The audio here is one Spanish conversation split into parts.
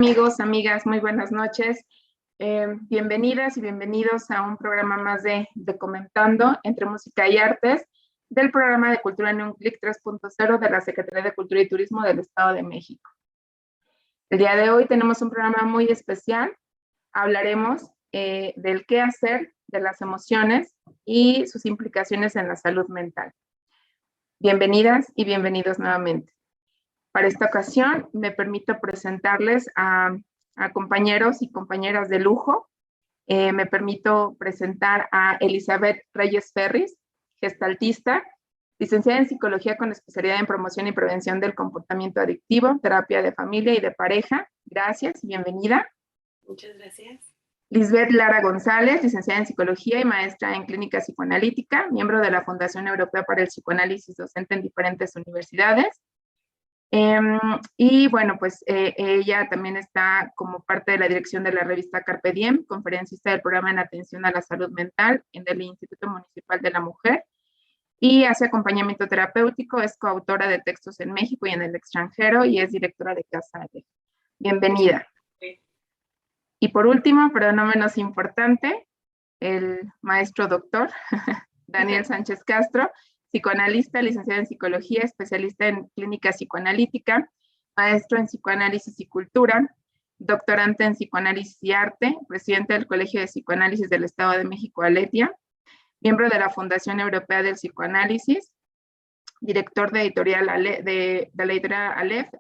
Amigos, amigas, muy buenas noches. Bienvenidas y bienvenidos a un programa más de Comentando entre Música y Artes del programa de Cultura en un Clic 3.0 de la Secretaría de Cultura y Turismo del Estado de México. El día de hoy tenemos un programa muy especial. Hablaremos del qué hacer de las emociones y sus implicaciones en la salud mental. Bienvenidas y bienvenidos nuevamente. Para esta ocasión me permito presentarles a compañeros y compañeras de lujo. Me permito presentar a Elizabeth Reyes Ferris, gestaltista, licenciada en Psicología con especialidad en Promoción y Prevención del Comportamiento Adictivo, Terapia de Familia y de Pareja. Gracias y bienvenida. Muchas gracias. Lisbeth Lara González, licenciada en Psicología y maestra en Clínica Psicoanalítica, miembro de la Fundación Europea para el Psicoanálisis, docente en diferentes universidades. Y bueno, pues ella también está como parte de la dirección de la revista Carpe Diem, conferencista del programa en atención a la salud mental en el Instituto Municipal de la Mujer, y hace acompañamiento terapéutico, es coautora de textos en México y en el extranjero y es directora de Casa de. Bienvenida. Sí. Y por último, pero no menos importante, el maestro doctor Daniel Sánchez Castro, psicoanalista, licenciado en psicología, especialista en clínica psicoanalítica, maestro en psicoanálisis y cultura, doctorante en psicoanálisis y arte, presidente del Colegio de Psicoanálisis del Estado de México, Aletia, miembro de la Fundación Europea del Psicoanálisis, director de la editorial Aleph,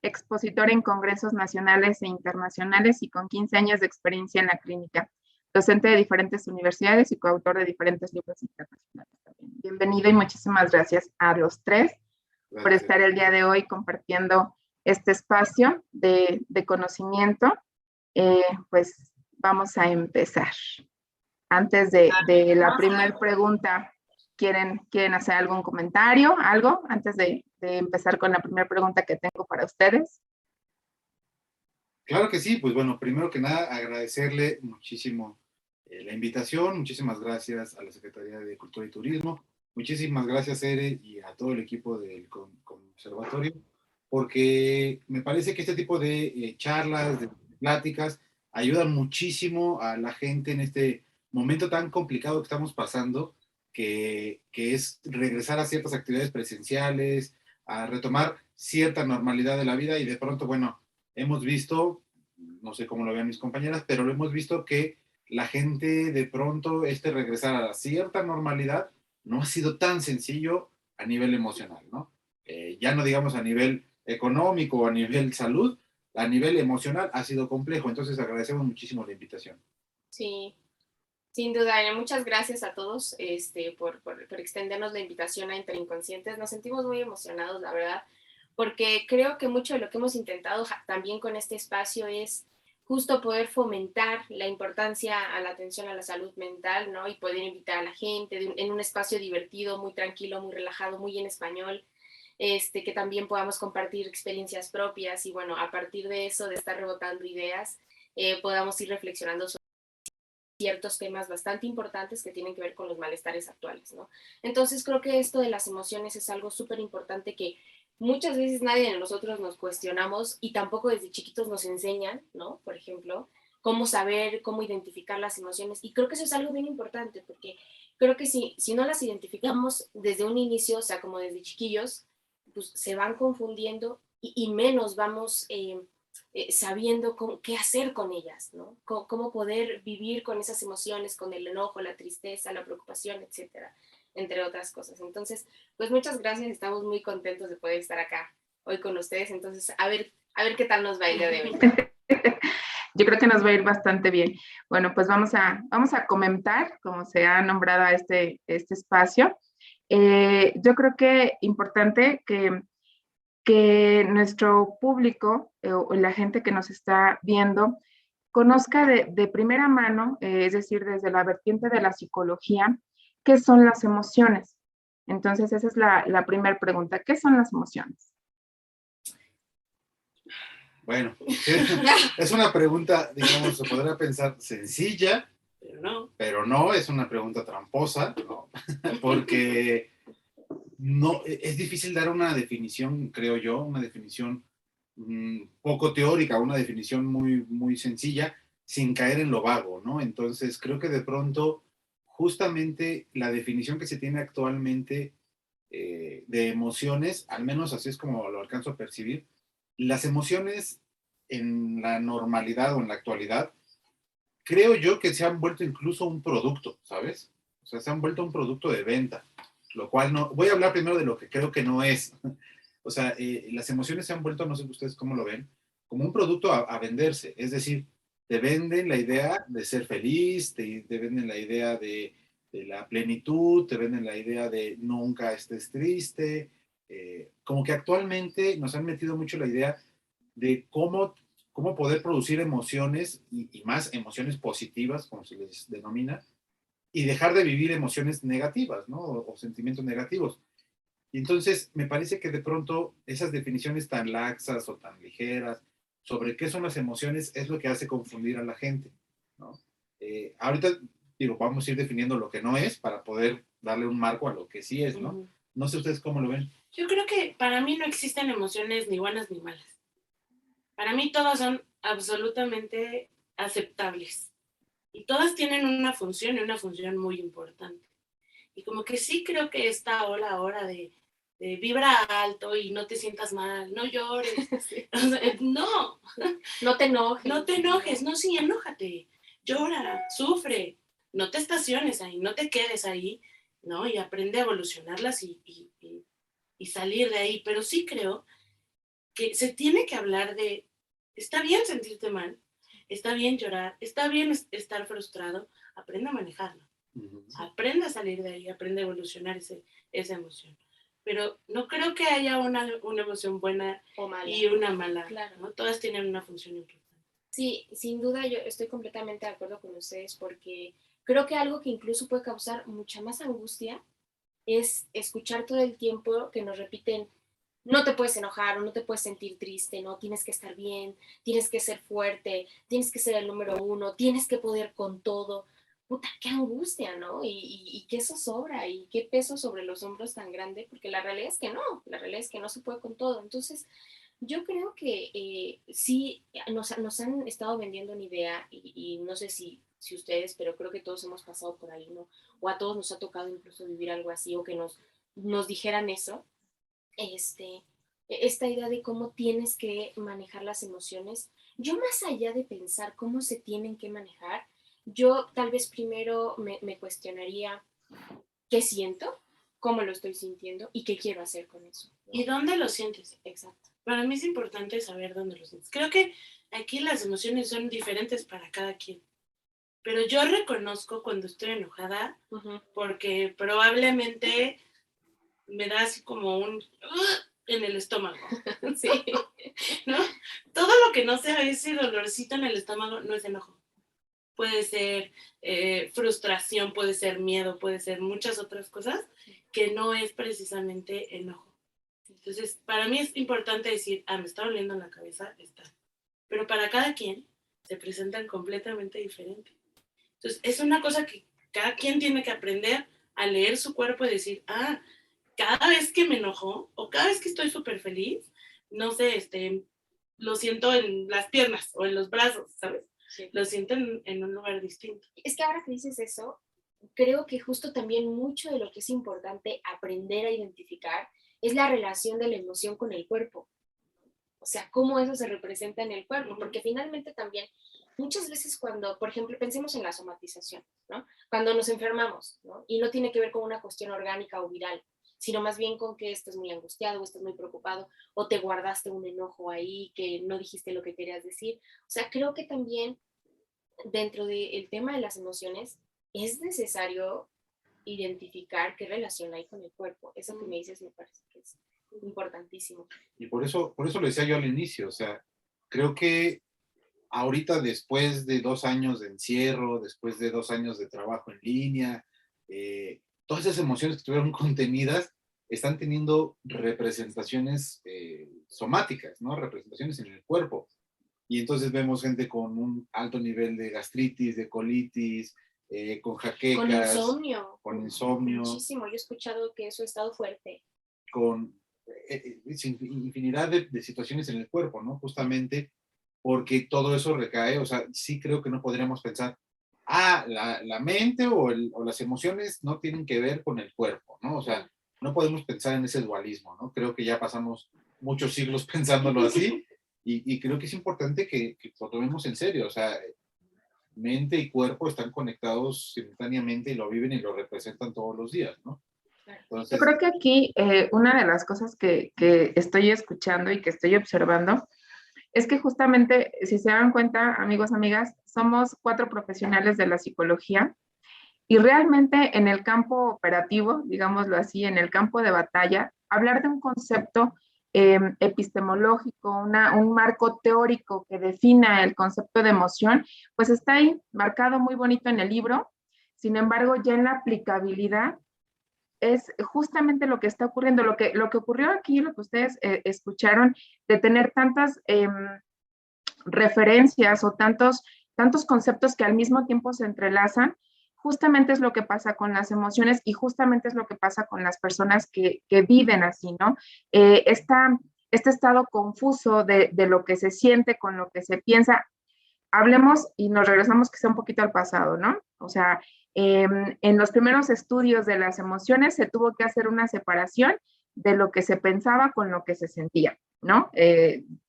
expositor en congresos nacionales e internacionales y con 15 años de experiencia en la clínica, docente de diferentes universidades y coautor de diferentes libros internacionales también. Bienvenido y muchísimas gracias a los tres por estar el día de hoy compartiendo este espacio de conocimiento. Pues vamos a empezar. Antes de la primera pregunta, ¿quieren hacer algún comentario, algo, antes de empezar con la primera pregunta que tengo para ustedes? Claro que sí, pues bueno, primero que nada agradecerle muchísimo la invitación, muchísimas gracias a la Secretaría de Cultura y Turismo, muchísimas gracias Ere y a todo el equipo del Conservatorio, porque me parece que este tipo de charlas, de pláticas, ayudan muchísimo a la gente en este momento tan complicado que estamos pasando, que es regresar a ciertas actividades presenciales, a retomar cierta normalidad de la vida y de pronto, bueno, hemos visto, no sé cómo lo vean mis compañeras, pero lo hemos visto que la gente de pronto regresar a cierta normalidad no ha sido tan sencillo a nivel emocional, ¿no? Ya no digamos a nivel económico o a nivel salud, a nivel emocional ha sido complejo, entonces agradecemos muchísimo la invitación. Sí, sin duda, muchas gracias a todos por extendernos la invitación a Interinconscientes. Nos sentimos muy emocionados, la verdad, porque creo que mucho de lo que hemos intentado también con este espacio es justo poder fomentar la importancia a la atención a la salud mental, ¿no? Y poder invitar a la gente en un espacio divertido, muy tranquilo, muy relajado, muy en español, que también podamos compartir experiencias propias y bueno, a partir de eso, de estar rebotando ideas, podamos ir reflexionando sobre ciertos temas bastante importantes que tienen que ver con los malestares actuales, ¿no? Entonces creo que esto de las emociones es algo súper importante que muchas veces nadie de nosotros nos cuestionamos y tampoco desde chiquitos nos enseñan, ¿no? Por ejemplo, cómo saber, cómo identificar las emociones. Y creo que eso es algo bien importante porque creo que si no las identificamos desde un inicio, o sea, como desde chiquillos, pues se van confundiendo y menos vamos sabiendo qué hacer con ellas, ¿no? Cómo poder vivir con esas emociones, con el enojo, la tristeza, la preocupación, etcétera, entre otras cosas. Entonces, pues muchas gracias, estamos muy contentos de poder estar acá hoy con ustedes. Entonces, a ver qué tal nos va el día de hoy. Yo creo que nos va a ir bastante bien. Bueno, pues vamos a comentar, como se ha nombrado a este espacio. Yo creo que importante que nuestro público o la gente que nos está viendo conozca de primera mano, es decir, desde la vertiente de la psicología, qué son las emociones. Entonces, esa es la primera pregunta. ¿Qué son las emociones? Bueno, es una pregunta, digamos, se podrá pensar sencilla, pero no, es una pregunta tramposa, ¿no? Porque no, es difícil dar una definición, creo yo, una definición poco teórica, una definición muy, muy sencilla, sin caer en lo vago, ¿no? Entonces, creo que de pronto, justamente la definición que se tiene actualmente de emociones, al menos así es como lo alcanzo a percibir, las emociones en la normalidad o en la actualidad, creo yo que se han vuelto incluso un producto, ¿sabes? O sea, se han vuelto un producto de venta, lo cual no, voy a hablar primero de lo que creo que no es. O sea, las emociones se han vuelto, no sé ustedes cómo lo ven, como un producto a venderse, es decir, te venden la idea de ser feliz, te venden la idea de la plenitud, te venden la idea de nunca estés triste, como que actualmente nos han metido mucho la idea de cómo poder producir emociones y más emociones positivas, como se les denomina, y dejar de vivir emociones negativas, ¿no? O sentimientos negativos. Y entonces me parece que de pronto esas definiciones tan laxas o tan ligeras sobre qué son las emociones es lo que hace confundir a la gente, ¿no? Ahorita, digo, vamos a ir definiendo lo que no es para poder darle un marco a lo que sí es, ¿no? No sé ustedes cómo lo ven. Yo creo que para mí no existen emociones ni buenas ni malas. Para mí todas son absolutamente aceptables. Y todas tienen una función y una función muy importante. Y como que sí creo que esta ola ahora de vibra alto y no te sientas mal, no llores. Sí. O sea, no. No te enojes. No te enojes, no, sí, enójate. Llora, sufre. No te estaciones ahí, no te quedes ahí, ¿no? Y aprende a evolucionarlas y salir de ahí. Pero sí creo que se tiene que hablar de, está bien sentirte mal, está bien llorar, está bien estar frustrado, aprende a manejarlo, aprende a salir de ahí, aprende a evolucionar esa emoción. Pero no creo que haya una emoción buena o mala y una mala, claro. ¿no? Todas tienen una función importante. Sí, sin duda yo estoy completamente de acuerdo con ustedes porque creo que algo que incluso puede causar mucha más angustia es escuchar todo el tiempo que nos repiten, no te puedes enojar o no te puedes sentir triste, no, tienes que estar bien, tienes que ser fuerte, tienes que ser el número uno, tienes que poder con todo. Puta, qué angustia, ¿no? Y qué zozobra y qué peso sobre los hombros tan grande, porque la realidad es que no, la realidad es que no se puede con todo. Entonces, yo creo que sí nos han estado vendiendo una idea y no sé si ustedes, pero creo que todos hemos pasado por ahí, ¿no? O a todos nos ha tocado incluso vivir algo así o que nos dijeran eso, esta idea de cómo tienes que manejar las emociones. Yo más allá de pensar cómo se tienen que manejar, yo tal vez primero me cuestionaría qué siento, cómo lo estoy sintiendo y qué quiero hacer con eso, ¿no? ¿Y dónde lo sientes? Exacto. Para mí es importante saber dónde lo sientes. Creo que aquí las emociones son diferentes para cada quien. Pero yo reconozco cuando estoy enojada porque probablemente me da así como un en el estómago. Sí. ¿No? Todo lo que no sea ese dolorcito en el estómago no es enojo. Puede ser frustración, puede ser miedo, puede ser muchas otras cosas que no es precisamente enojo. Entonces, para mí es importante decir, me está doliendo en la cabeza, está. Pero para cada quien se presentan completamente diferente. Entonces, es una cosa que cada quien tiene que aprender a leer su cuerpo y decir, cada vez que me enojo o cada vez que estoy súper feliz, no sé, lo siento en las piernas o en los brazos, ¿sabes? Sí. Lo siento en un lugar distinto. Es que ahora que dices eso, creo que justo también mucho de lo que es importante aprender a identificar es la relación de la emoción con el cuerpo. O sea, cómo eso se representa en el cuerpo, porque finalmente también muchas veces cuando, por ejemplo, pensemos en la somatización, ¿no? Cuando nos enfermamos, ¿no? Y no tiene que ver con una cuestión orgánica o viral, sino más bien con que estás muy angustiado, o estás muy preocupado, o te guardaste un enojo ahí, que no dijiste lo que querías decir. O sea, creo que también dentro del tema de las emociones es necesario identificar qué relación hay con el cuerpo. Eso que me dices me parece que es importantísimo. Y por eso lo decía yo al inicio, o sea, creo que ahorita después de 2 años de encierro, después de 2 años de trabajo en línea, todas esas emociones que estuvieron contenidas están teniendo representaciones somáticas, ¿no? Representaciones en el cuerpo. Y entonces vemos gente con un alto nivel de gastritis, de colitis, con jaquecas. Con insomnio. Con insomnio. Muchísimo. Yo he escuchado que eso ha estado fuerte. Con infinidad de situaciones en el cuerpo, ¿no? Justamente porque todo eso recae, o sea, sí creo que no podríamos pensar, la mente o las emociones no tienen que ver con el cuerpo, ¿no? O sea, no podemos pensar en ese dualismo, ¿no? Creo que ya pasamos muchos siglos pensándolo así y creo que es importante que lo tomemos en serio, o sea, mente y cuerpo están conectados simultáneamente y lo viven y lo representan todos los días, ¿no? Yo Entonces, creo que aquí una de las cosas que estoy escuchando y que estoy observando es que justamente, si se dan cuenta, amigos, amigas, somos 4 profesionales de la psicología y realmente en el campo operativo, digámoslo así, en el campo de batalla, hablar de un concepto epistemológico, un marco teórico que defina el concepto de emoción, pues está ahí marcado muy bonito en el libro. Sin embargo, ya en la aplicabilidad es justamente lo que está ocurriendo, lo que ocurrió aquí, lo que ustedes escucharon, de tener tantas referencias o tantos conceptos que al mismo tiempo se entrelazan, justamente es lo que pasa con las emociones y justamente es lo que pasa con las personas que viven así, ¿no? Este estado confuso de lo que se siente con lo que se piensa, hablemos y nos regresamos quizá un poquito al pasado, ¿no? O sea, en los primeros estudios de las emociones se tuvo que hacer una separación de lo que se pensaba con lo que se sentía, ¿no?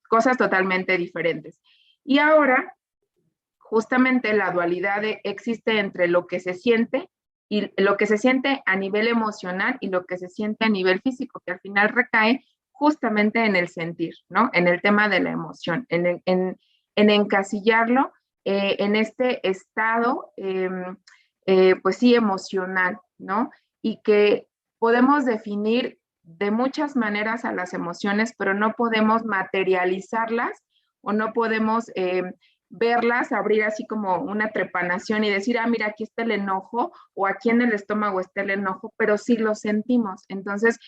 Cosas totalmente diferentes. Y ahora, justamente la dualidad existe entre lo que se siente y lo que se siente a nivel emocional y lo que se siente a nivel físico, que al final recae justamente en el sentir, ¿no? En el tema de la emoción, en encasillarlo en este estado, pues sí, emocional, ¿no? Y que podemos definir de muchas maneras a las emociones, pero no podemos materializarlas o no podemos verlas, abrir así como una trepanación y decir, mira, aquí está el enojo o aquí en el estómago está el enojo, pero sí lo sentimos. Entonces,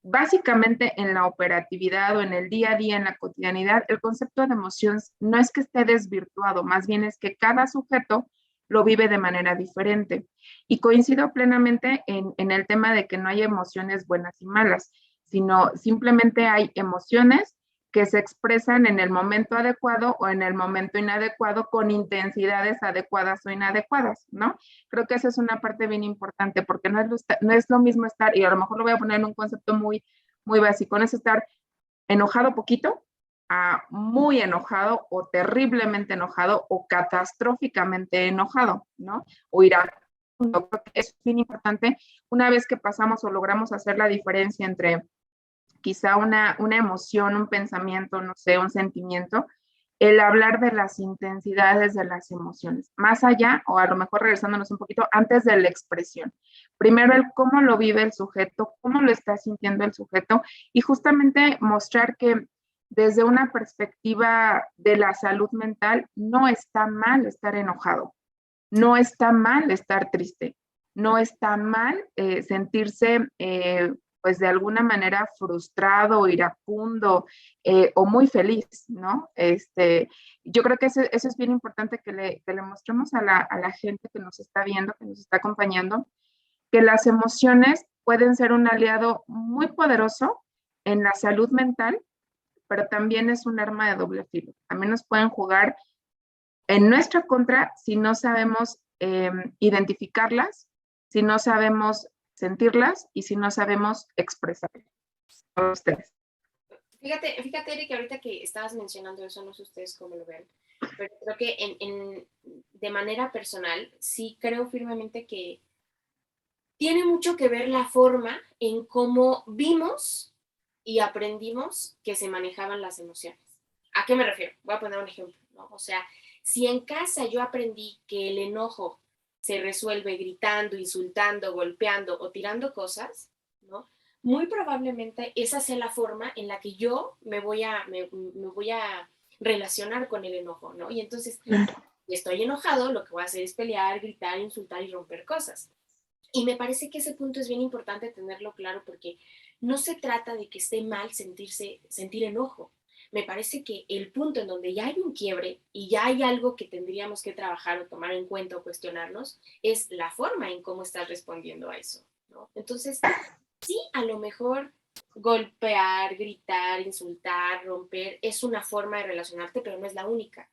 básicamente en la operatividad o en el día a día, en la cotidianidad, el concepto de emoción no es que esté desvirtuado, más bien es que cada sujeto lo vive de manera diferente. Y coincido plenamente en el tema de que no hay emociones buenas y malas, sino simplemente hay emociones que se expresan en el momento adecuado o en el momento inadecuado con intensidades adecuadas o inadecuadas, ¿no? Creo que esa es una parte bien importante porque no es lo mismo estar, y a lo mejor lo voy a poner en un concepto muy básico, no es estar enojado poquito a muy enojado o terriblemente enojado o catastróficamente enojado, ¿no? O iracundo. Creo que es bien importante una vez que pasamos o logramos hacer la diferencia entre quizá una emoción, un pensamiento, no sé, un sentimiento, el hablar de las intensidades de las emociones, más allá, o a lo mejor regresándonos un poquito antes de la expresión. Primero el cómo lo vive el sujeto, cómo lo está sintiendo el sujeto, y justamente mostrar que desde una perspectiva de la salud mental no está mal estar enojado, no está mal estar triste, no está mal sentirse pues de alguna manera frustrado, iracundo o muy feliz, ¿no? Yo creo que eso es bien importante que le mostremos a la gente que nos está viendo, que nos está acompañando, que las emociones pueden ser un aliado muy poderoso en la salud mental, pero también es un arma de doble filo. También nos pueden jugar en nuestra contra si no sabemos identificarlas, si no sabemos sentirlas y si no sabemos expresarlas. Ustedes. Fíjate, Eric, ahorita que estabas mencionando eso, no sé ustedes cómo lo ven, pero creo que de manera personal sí creo firmemente que tiene mucho que ver la forma en cómo vimos y aprendimos que se manejaban las emociones. ¿A qué me refiero? Voy a poner un ejemplo, ¿no? O sea, si en casa yo aprendí que el enojo se resuelve gritando, insultando, golpeando o tirando cosas, ¿no? Muy probablemente esa sea la forma en la que yo me voy a relacionar con el enojo, ¿no? Y entonces, si estoy enojado, lo que voy a hacer es pelear, gritar, insultar y romper cosas. Y me parece que ese punto es bien importante tenerlo claro porque no se trata de que esté mal sentir enojo. Me parece que el punto en donde ya hay un quiebre y ya hay algo que tendríamos que trabajar o tomar en cuenta o cuestionarnos es la forma en cómo estás respondiendo a eso, ¿no? Entonces, sí, a lo mejor golpear, gritar, insultar, romper, es una forma de relacionarte, pero no es la única.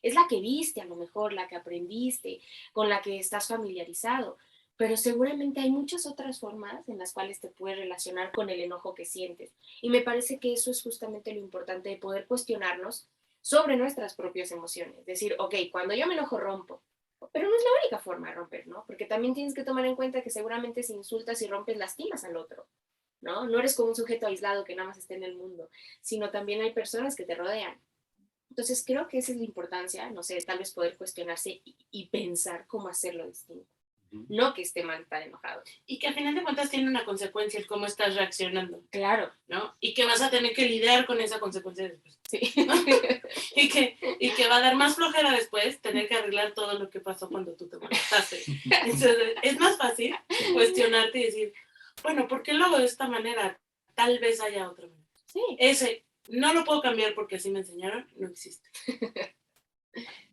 Es la que viste, a lo mejor, la que aprendiste, con la que estás familiarizado, pero seguramente hay muchas otras formas en las cuales te puedes relacionar con el enojo que sientes. Y me parece que eso es justamente lo importante de poder cuestionarnos sobre nuestras propias emociones. Decir, ok, cuando yo me enojo rompo, pero no es la única forma de romper, ¿no? Porque también tienes que tomar en cuenta que seguramente si insultas y rompes, lastimas al otro, ¿no? No eres como un sujeto aislado que nada más está en el mundo, sino también hay personas que te rodean. Entonces creo que esa es la importancia, no sé, tal vez poder cuestionarse y pensar cómo hacerlo distinto. No que esté mal estar enojado. Y que al final de cuentas tiene una consecuencia el cómo estás reaccionando. Claro. ¿No? Y que vas a tener que lidiar con esa consecuencia después. Sí. y que va a dar más flojera después tener que arreglar todo lo que pasó cuando tú te molestaste. Entonces, es más fácil cuestionarte y decir, bueno, ¿por qué lo hago de esta manera? Tal vez haya otra manera. Sí. Ese, no lo puedo cambiar porque así me enseñaron, no existe.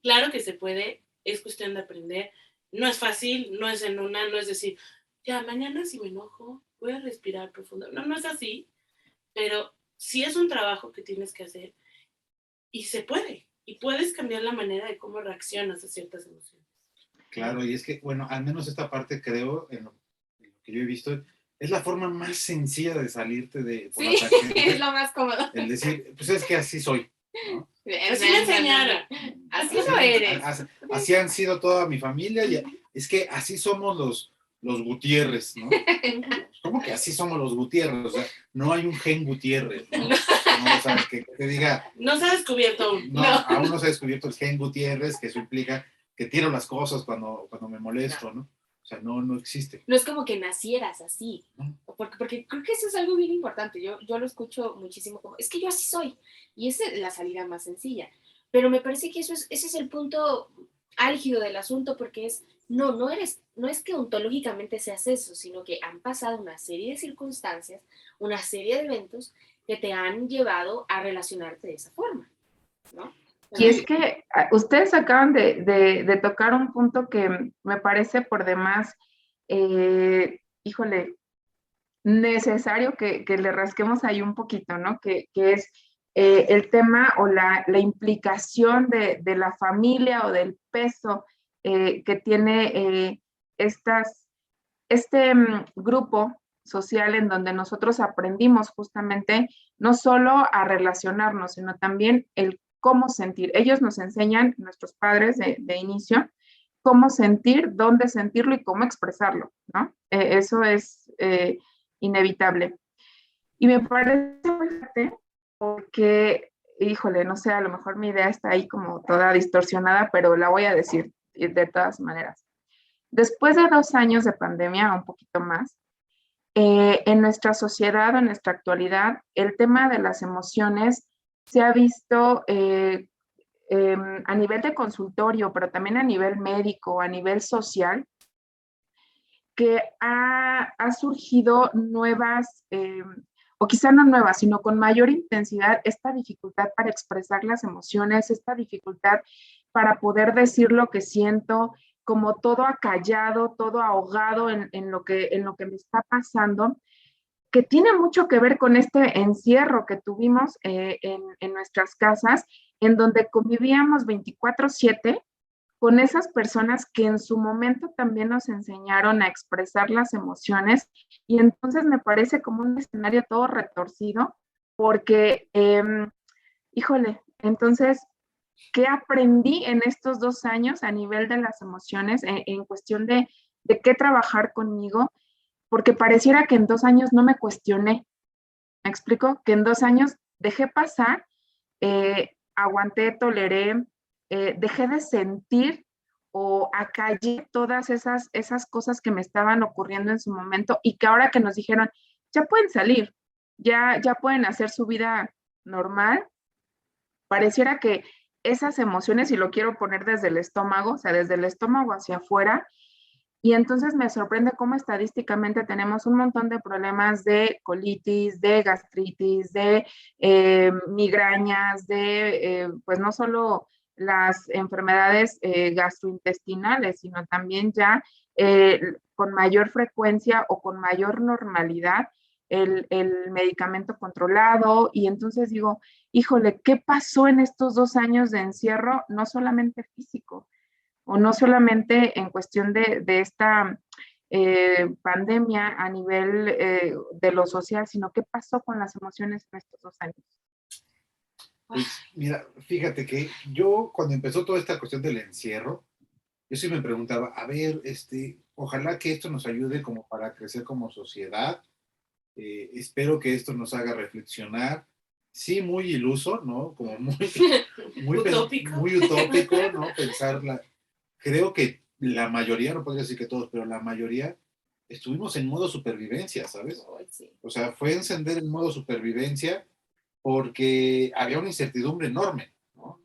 Claro que se puede, es cuestión de aprender. No es fácil, no es en una, no es decir, ya, mañana si me enojo, voy a respirar profundo. No, no es así, pero sí es un trabajo que tienes que hacer y se puede. Y puedes cambiar la manera de cómo reaccionas a ciertas emociones. Claro, y es que, bueno, al menos esta parte creo, en lo que yo he visto, es la forma más sencilla de salirte de por sí, la tangente. Es lo más cómodo. El decir, pues es que así soy, ¿no? Así me enseñaron. Así no eres. Así han sido toda mi familia y es que así somos los Gutiérrez, ¿no? ¿Cómo que así somos los Gutiérrez? O sea, no hay un gen Gutiérrez, ¿no? No, o sea, que te diga... No se ha descubierto aún. No, aún no se ha descubierto el gen Gutiérrez, que eso implica que tiro las cosas cuando me molesto, ¿no? O sea, no existe. No es como que nacieras así, porque creo que eso es algo bien importante. Yo lo escucho muchísimo como, es que yo así soy, y esa es la salida más sencilla. Pero me parece que ese es el punto álgido del asunto, porque no es que ontológicamente seas eso, sino que han pasado una serie de circunstancias, una serie de eventos que te han llevado a relacionarte de esa forma, ¿no? Y es que ustedes acaban de tocar un punto que me parece por demás, híjole, necesario que le rasquemos ahí un poquito, ¿no? Que es el tema o la implicación de la familia o del peso que tiene este grupo social en donde nosotros aprendimos justamente no solo a relacionarnos, sino también el cómo sentir. Ellos nos enseñan, nuestros padres de inicio, cómo sentir, dónde sentirlo y cómo expresarlo, ¿no? Eso es inevitable. Y me parece muy fuerte porque, híjole, no sé, a lo mejor mi idea está ahí como toda distorsionada, pero la voy a decir de todas maneras. Después de 2 años de pandemia, un poquito más, en nuestra sociedad, en nuestra actualidad, el tema de las emociones se ha visto a nivel de consultorio, pero también a nivel médico, a nivel social, que ha surgido nuevas, o quizá no nuevas, sino con mayor intensidad, esta dificultad para expresar las emociones, esta dificultad para poder decir lo que siento, como todo acallado, todo ahogado en lo que me está pasando, que tiene mucho que ver con este encierro que tuvimos en nuestras casas, en donde convivíamos 24/7 con esas personas que en su momento también nos enseñaron a expresar las emociones, y entonces me parece como un escenario todo retorcido, porque, híjole, entonces, ¿qué aprendí en estos 2 años a nivel de las emociones, en cuestión de qué trabajar conmigo? Porque pareciera que en 2 años no me cuestioné. ¿Me explico? Que en 2 años dejé pasar, aguanté, toleré, dejé de sentir o acallé todas esas cosas que me estaban ocurriendo en su momento, y que ahora que nos dijeron, ya pueden salir, ya pueden hacer su vida normal, pareciera que esas emociones, y lo quiero poner desde el estómago, o sea, desde el estómago hacia afuera, y entonces me sorprende cómo estadísticamente tenemos un montón de problemas de colitis, de gastritis, de migrañas, de pues no solo las enfermedades gastrointestinales, sino también ya con mayor frecuencia o con mayor normalidad el medicamento controlado, y entonces digo, híjole, ¿qué pasó en estos 2 años de encierro? No solamente físico, o no solamente en cuestión de esta pandemia a nivel de lo social, sino qué pasó con las emociones en estos 2 años. Pues mira, fíjate que yo cuando empezó toda esta cuestión del encierro, yo sí me preguntaba, a ver, ojalá que esto nos ayude como para crecer como sociedad. Espero que esto nos haga reflexionar. Sí, muy iluso, ¿no? Como muy Utópico. muy utópico, ¿no? Pensarla. Creo que la mayoría, no podría decir que todos, pero la mayoría estuvimos en modo supervivencia, ¿sabes? Ay, sí. O sea, fue encender el modo supervivencia porque había una incertidumbre enorme, ¿no?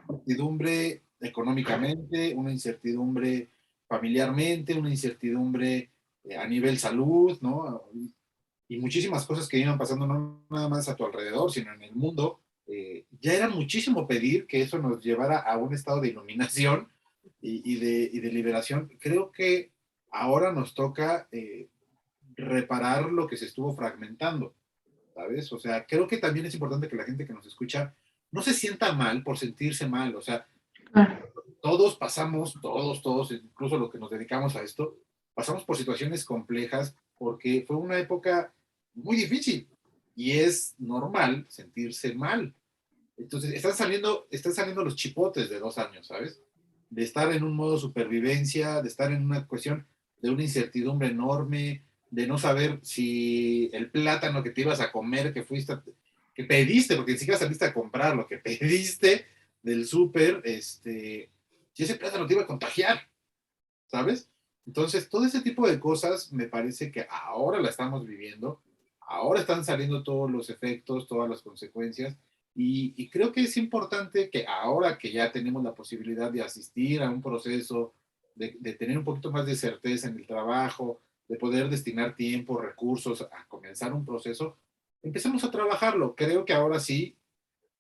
Una incertidumbre económicamente, una incertidumbre familiarmente, una incertidumbre a nivel salud, ¿no? Y muchísimas cosas que iban pasando no nada más a tu alrededor, sino en el mundo. Ya era muchísimo pedir que eso nos llevara a un estado de iluminación y de liberación. Creo que ahora nos toca reparar lo que se estuvo fragmentando, ¿sabes? O sea, creo que también es importante que la gente que nos escucha no se sienta mal por sentirse mal. O sea, Ah, todos pasamos, todos, incluso los que nos dedicamos a esto, pasamos por situaciones complejas porque fue una época muy difícil y es normal sentirse mal. Entonces, están saliendo los chipotes de 2 años, ¿sabes? De estar en un modo supervivencia, de estar en una cuestión de una incertidumbre enorme, de no saber si el plátano que te ibas a comer, que pediste, porque ni siquiera saliste a comprar lo que pediste del súper, si ese plátano te iba a contagiar, ¿sabes? Entonces, todo ese tipo de cosas me parece que ahora la estamos viviendo, ahora están saliendo todos los efectos, todas las consecuencias, y creo que es importante que ahora que ya tenemos la posibilidad de asistir a un proceso, de tener un poquito más de certeza en el trabajo, de poder destinar tiempo, recursos a comenzar un proceso, empecemos a trabajarlo. Creo que ahora sí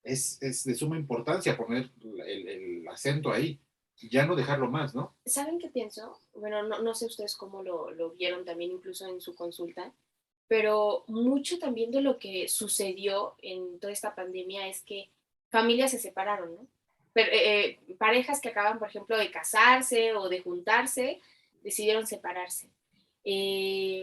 es de suma importancia poner el acento ahí, y ya no dejarlo más, ¿no? ¿Saben qué pienso? Bueno, no sé ustedes cómo lo vieron también incluso en su consulta, pero mucho también de lo que sucedió en toda esta pandemia es que familias se separaron, ¿no? Pero, parejas que acaban, por ejemplo, de casarse o de juntarse, decidieron separarse.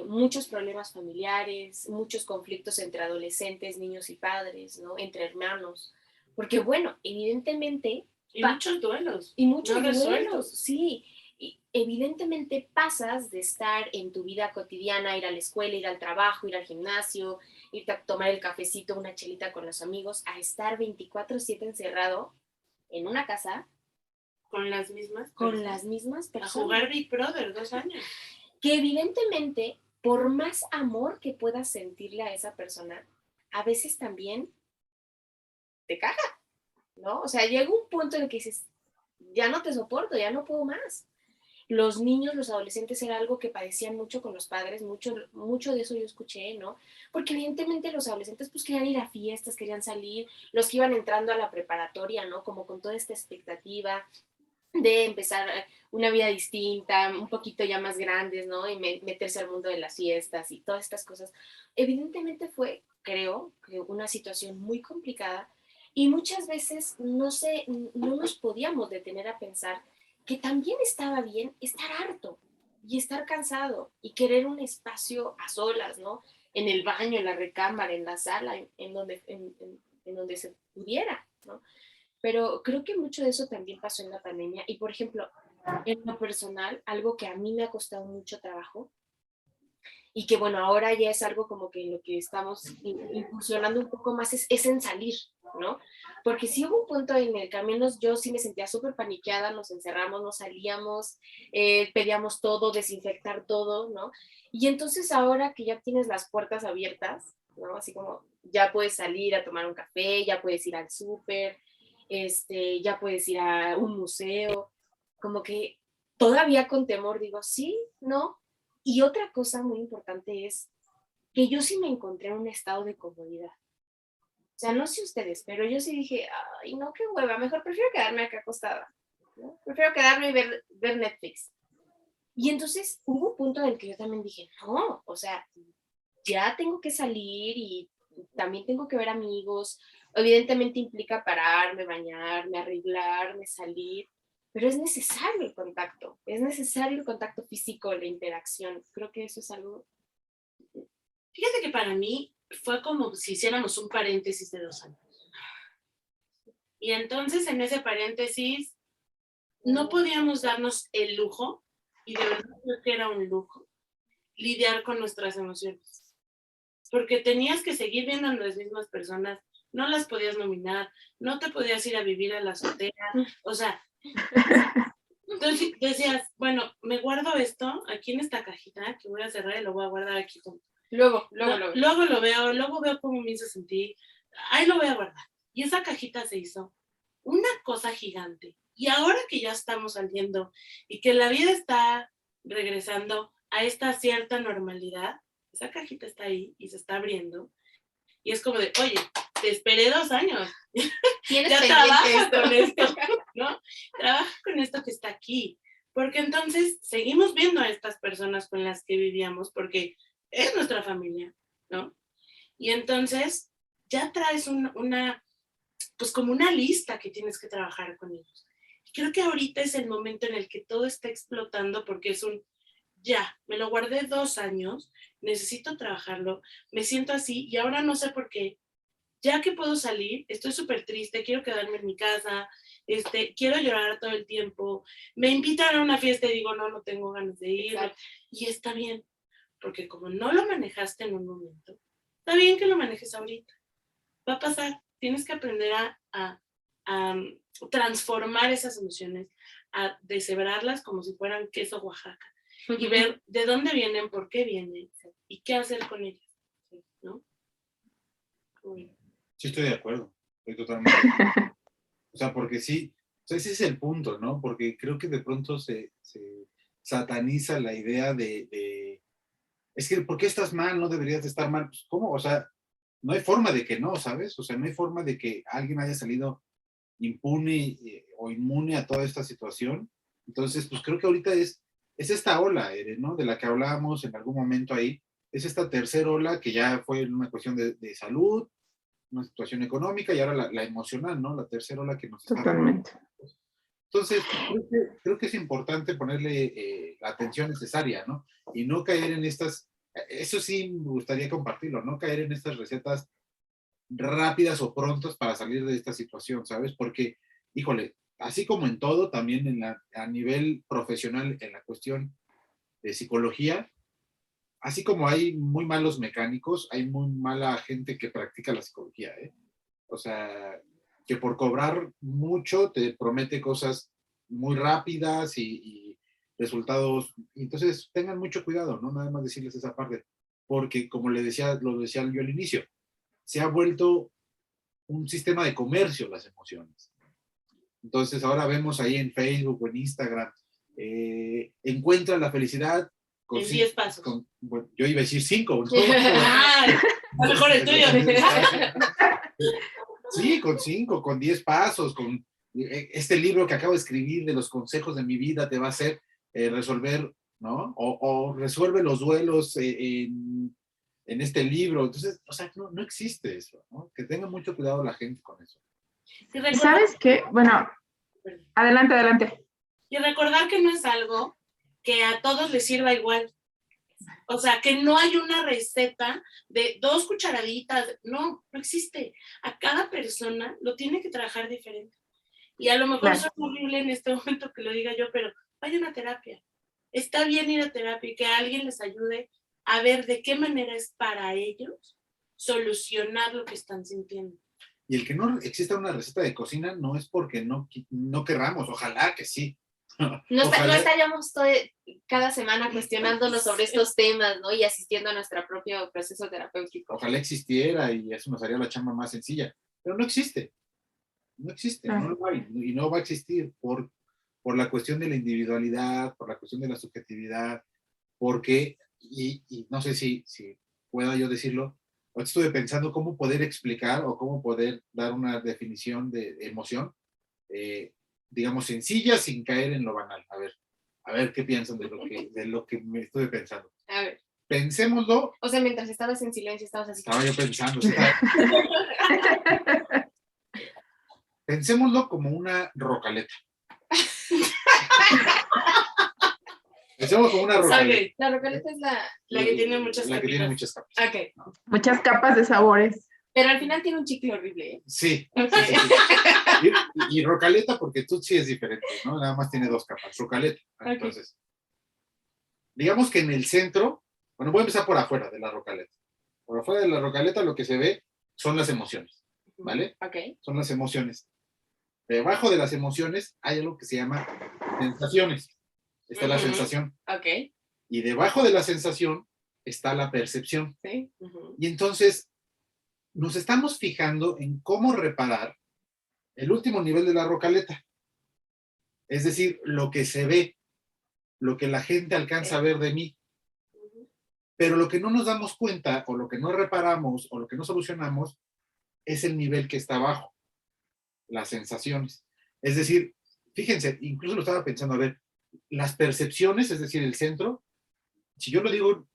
Muchos problemas familiares, muchos conflictos entre adolescentes, niños y padres, ¿no? Entre hermanos. Porque, bueno, evidentemente Y muchos duelos. y muchos no duelos, resueltos. sí. Y evidentemente pasas de estar en tu vida cotidiana, ir a la escuela, ir al trabajo, ir al gimnasio, irte a tomar el cafecito, una chelita con los amigos, a estar 24/7 encerrado en una casa Con las mismas con personas. las mismas A personas. jugar Big Brother 2 años. Que evidentemente, por más amor que puedas sentirle a esa persona, a veces también te caga, ¿no? O sea, llega un punto en el que dices, ya no te soporto, ya no puedo más. Los niños, los adolescentes era algo que padecían mucho con los padres, mucho de eso yo escuché, ¿no? Porque evidentemente los adolescentes pues querían ir a fiestas, querían salir, los que iban entrando a la preparatoria, ¿no? Como con toda esta expectativa de empezar una vida distinta, un poquito ya más grandes, ¿no? Y meterse al mundo de las fiestas y todas estas cosas. Evidentemente fue, creo, que una situación muy complicada y muchas veces no nos podíamos detener a pensar que también estaba bien estar harto y estar cansado y querer un espacio a solas, ¿no? En el baño, en la recámara, en la sala, en donde se pudiera, ¿no? Pero creo que mucho de eso también pasó en la pandemia. Y, por ejemplo, en lo personal, algo que a mí me ha costado mucho trabajo y que, bueno, ahora ya es algo como que en lo que estamos incursionando un poco más es en salir, ¿no? Porque sí hubo un punto en el que al menos yo sí me sentía súper paniqueada, nos encerramos, no salíamos, pedíamos todo, desinfectar todo, ¿no? Y entonces ahora que ya tienes las puertas abiertas, ¿no? Así como ya puedes salir a tomar un café, ya puedes ir al súper, ya puedes ir a un museo, como que todavía con temor digo, sí, no. Y otra cosa muy importante es que yo sí me encontré en un estado de comodidad. O sea, no sé ustedes, pero yo sí dije, ay, no, qué hueva, mejor prefiero quedarme acá acostada, ¿no? Prefiero quedarme y ver Netflix. Y entonces hubo un punto en el que yo también dije, no, o sea, ya tengo que salir y también tengo que ver amigos. Evidentemente implica pararme, bañarme, arreglarme, salir, pero es necesario el contacto físico, la interacción. Creo que eso es algo... Fíjate que para mí fue como si hiciéramos un paréntesis de 2 años. Y entonces en ese paréntesis no podíamos darnos el lujo, y de verdad creo que era un lujo, lidiar con nuestras emociones. Porque tenías que seguir viendo a las mismas personas, no las podías nominar, no te podías ir a vivir a la azotea, o sea, entonces decías, bueno, me guardo esto aquí en esta cajita que voy a cerrar y lo voy a guardar aquí. Luego Luego veo cómo me hizo sentir, ahí lo voy a guardar. Y esa cajita se hizo una cosa gigante. Y ahora que ya estamos saliendo y que la vida está regresando a esta cierta normalidad, esa cajita está ahí y se está abriendo. Y es como de, oye, te esperé 2 años. Ya trabaja con esto, ¿no? Trabaja con esto que está aquí. Porque entonces seguimos viendo a estas personas con las que vivíamos, porque es nuestra familia, ¿no? Y entonces ya traes pues como una lista que tienes que trabajar con ellos. Y creo que ahorita es el momento en el que todo está explotando porque es ya, me lo guardé 2 años, necesito trabajarlo, me siento así y ahora no sé por qué. Ya que puedo salir, estoy súper triste, quiero quedarme en mi casa, quiero llorar todo el tiempo, me invitan a una fiesta y digo, no tengo ganas de ir. Exacto. Y está bien, porque como no lo manejaste en un momento, está bien que lo manejes ahorita. Va a pasar, tienes que aprender a transformar esas emociones, a deshebrarlas como si fueran queso Oaxaca y ver de dónde vienen, por qué vienen y qué hacer con ellas, ¿no? Sí, estoy de acuerdo, estoy totalmente de acuerdo. O sea, porque sí, o sea, ese es el punto, ¿no? Porque creo que de pronto se sataniza la idea es que, ¿por qué estás mal? No deberías de estar mal. Pues, ¿cómo? O sea, no hay forma de que no, ¿sabes? O sea, no hay forma de que alguien haya salido impune o inmune a toda esta situación. Entonces, pues creo que ahorita es esta ola, ¿no? De la que hablábamos en algún momento ahí. Es esta tercera ola que ya fue una cuestión de salud, una situación económica y ahora la emocional, ¿no? La tercera ola que nos está... Totalmente. Entonces, creo que es importante ponerle la atención necesaria, ¿no? Y no caer en estas, eso sí me gustaría compartirlo, no caer en estas recetas rápidas o prontas para salir de esta situación, ¿sabes? Porque, híjole, así como en todo, también a nivel profesional, en la cuestión de psicología, así como hay muy malos mecánicos, hay muy mala gente que practica la psicología, ¿eh? O sea, que por cobrar mucho te promete cosas muy rápidas y resultados. Entonces, tengan mucho cuidado, ¿no? Nada más decirles esa parte. Porque, como lo decía yo al inicio, se ha vuelto un sistema de comercio las emociones. Entonces, ahora vemos ahí en Facebook o en Instagram, encuentra la felicidad con 10 pasos. Bueno, yo iba a decir 5. ¿No? A lo mejor el tuyo. Sí, con 5, con 10 pasos, con este libro que acabo de escribir de los consejos de mi vida te va a hacer resolver, ¿no? O resuelve los duelos en este libro. Entonces, o sea, no existe eso, ¿no? Que tenga mucho cuidado la gente con eso. ¿Sabes qué? Bueno, adelante. Y recordar que no es algo que a todos les sirva igual. O sea, que no hay una receta de 2 cucharaditas. No existe. A cada persona lo tiene que trabajar diferente. Y a lo mejor es horrible en este momento que lo diga yo, pero vayan a terapia. Está bien ir a terapia y que alguien les ayude a ver de qué manera es para ellos solucionar lo que están sintiendo. Y el que no exista una receta de cocina no es porque no querramos, ojalá que sí. No estaríamos cada semana cuestionándonos sobre estos temas, ¿no? Y asistiendo a nuestro propio proceso terapéutico. Ojalá existiera y eso nos haría la chamba más sencilla, pero no existe, no lo hay y no va a existir por la cuestión de la individualidad, por la cuestión de la subjetividad, porque, y no sé si pueda yo decirlo, estuve pensando cómo poder explicar o cómo poder dar una definición de emoción, digamos, sencilla sin caer en lo banal. A ver qué piensan de lo que me estuve pensando. A ver. pensémoslo. O sea, mientras estabas en silencio, estabas así. Estaba yo pensando. Sí, pensémoslo como una rocaleta. Pensemos como una rocaleta. Okay. La rocaleta es La que tiene muchas La que tiene capitas. muchas capas. Ok. Muchas capas de sabores. Pero al final tiene un chicle horrible, ¿eh? Sí. Ok. Y rocaleta, porque tú sí es diferente, ¿no? Nada más tiene 2 capas. Rocaleta. Entonces, digamos que en el centro, bueno, voy a empezar por afuera de la rocaleta. Por afuera de la rocaleta lo que se ve son las emociones, ¿vale? Ok. Son las emociones. Debajo de las emociones hay algo que se llama sensaciones. Está la sensación. Ok. Y debajo de la sensación está la percepción. Sí. Y entonces nos estamos fijando en cómo reparar el último nivel de la rocaleta. Es decir, lo que se ve, lo que la gente alcanza a ver de mí. Pero lo que no nos damos cuenta, o lo que no reparamos, o lo que no solucionamos, es el nivel que está abajo, las sensaciones. Es decir, fíjense, incluso lo estaba pensando, a ver, las percepciones, es decir, el centro, si yo lo digo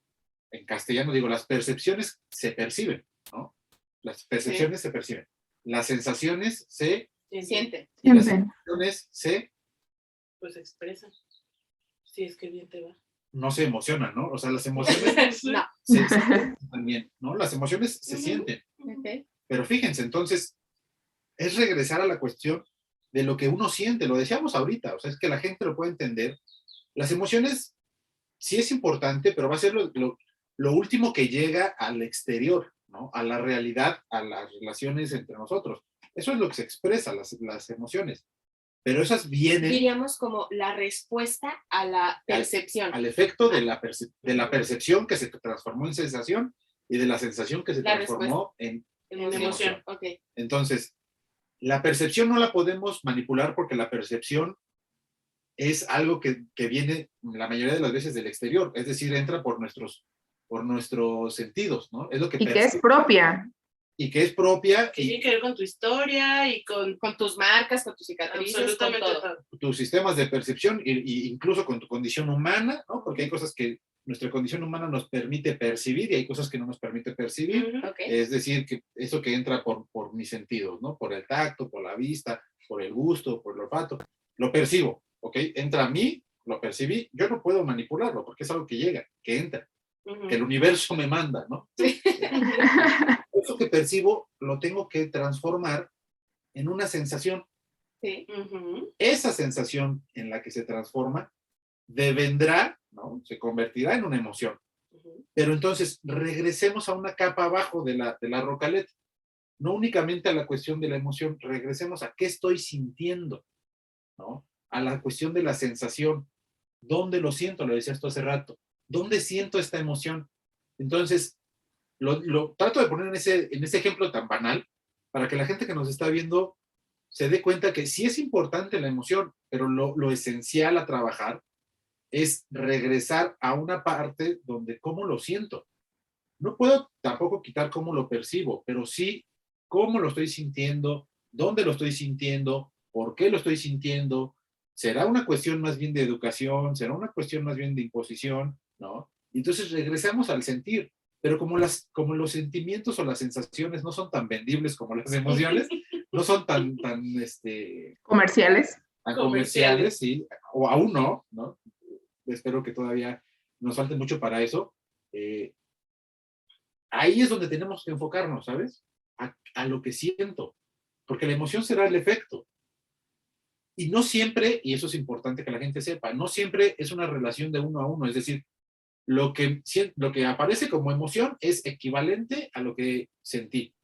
en castellano, digo, las percepciones se perciben, ¿no? Las percepciones se perciben. Las sensaciones se Siente. y las Sienten. emociones se Pues expresa. Si es que bien te va. no se emocionan, ¿no? O sea, las emociones No. se sienten también, ¿no? Las emociones se sienten. Ok. Pero fíjense, entonces, es regresar a la cuestión de lo que uno siente, lo decíamos ahorita, o sea, es que la gente lo puede entender. Las emociones sí es importante, pero va a ser lo último que llega al exterior, ¿no? A la realidad, a las relaciones entre nosotros. Eso es lo que se expresa, las emociones. Pero esas vienen Diríamos como la respuesta a la percepción. al efecto de la percepción que se transformó en sensación y de la sensación que se La transformó en Emoción. Ok. Entonces, la percepción no la podemos manipular porque la percepción es algo que viene la mayoría de las veces del exterior, es decir, entra por nuestros sentidos, ¿no? Es lo que Y que es propia. y que es propia Que tiene que ver con tu historia y con Con tus marcas, con tus cicatrices, con absolutamente todo. todo. tus sistemas de percepción y incluso con tu condición humana, ¿no? Porque hay cosas que nuestra condición humana nos permite percibir y hay cosas que no nos permite percibir. Ok. Es decir, que eso que entra por mis sentidos, ¿no? Por el tacto, por la vista, por el gusto, por el olfato. Lo percibo, ¿ok? Entra a mí, lo percibí, yo no puedo manipularlo porque es algo que llega, que entra, que el universo me manda, ¿no? Eso que percibo lo tengo que transformar en una sensación. Sí. Esa sensación en la que se transforma devendrá, ¿no? Se convertirá en una emoción. Pero entonces regresemos a una capa abajo de la rocaleta. No únicamente a la cuestión de la emoción, regresemos a qué estoy sintiendo, ¿no? A la cuestión de la sensación. ¿Dónde lo siento? Lo decías tú hace rato. ¿Dónde siento esta emoción? Entonces, lo trato de poner en ese ejemplo tan banal para que la gente que nos está viendo se dé cuenta que sí es importante la emoción, pero lo esencial a trabajar es regresar a una parte donde cómo lo siento. No puedo tampoco quitar cómo lo percibo, pero sí cómo lo estoy sintiendo, dónde lo estoy sintiendo, por qué lo estoy sintiendo. ¿Será una cuestión más bien de educación? ¿Será una cuestión más bien de imposición? ¿No? Entonces regresamos al sentir. Pero como los sentimientos o las sensaciones no son tan vendibles como las emociones, no son tan Comerciales. comerciales, sí, o aún ¿no? Espero que todavía nos falte mucho para eso. Ahí es donde tenemos que enfocarnos, ¿sabes? A lo que siento, porque la emoción será el efecto. Y no siempre, y eso es importante que la gente sepa, no siempre es una relación de uno a uno, es decir, lo que aparece como emoción es equivalente a lo que sentí.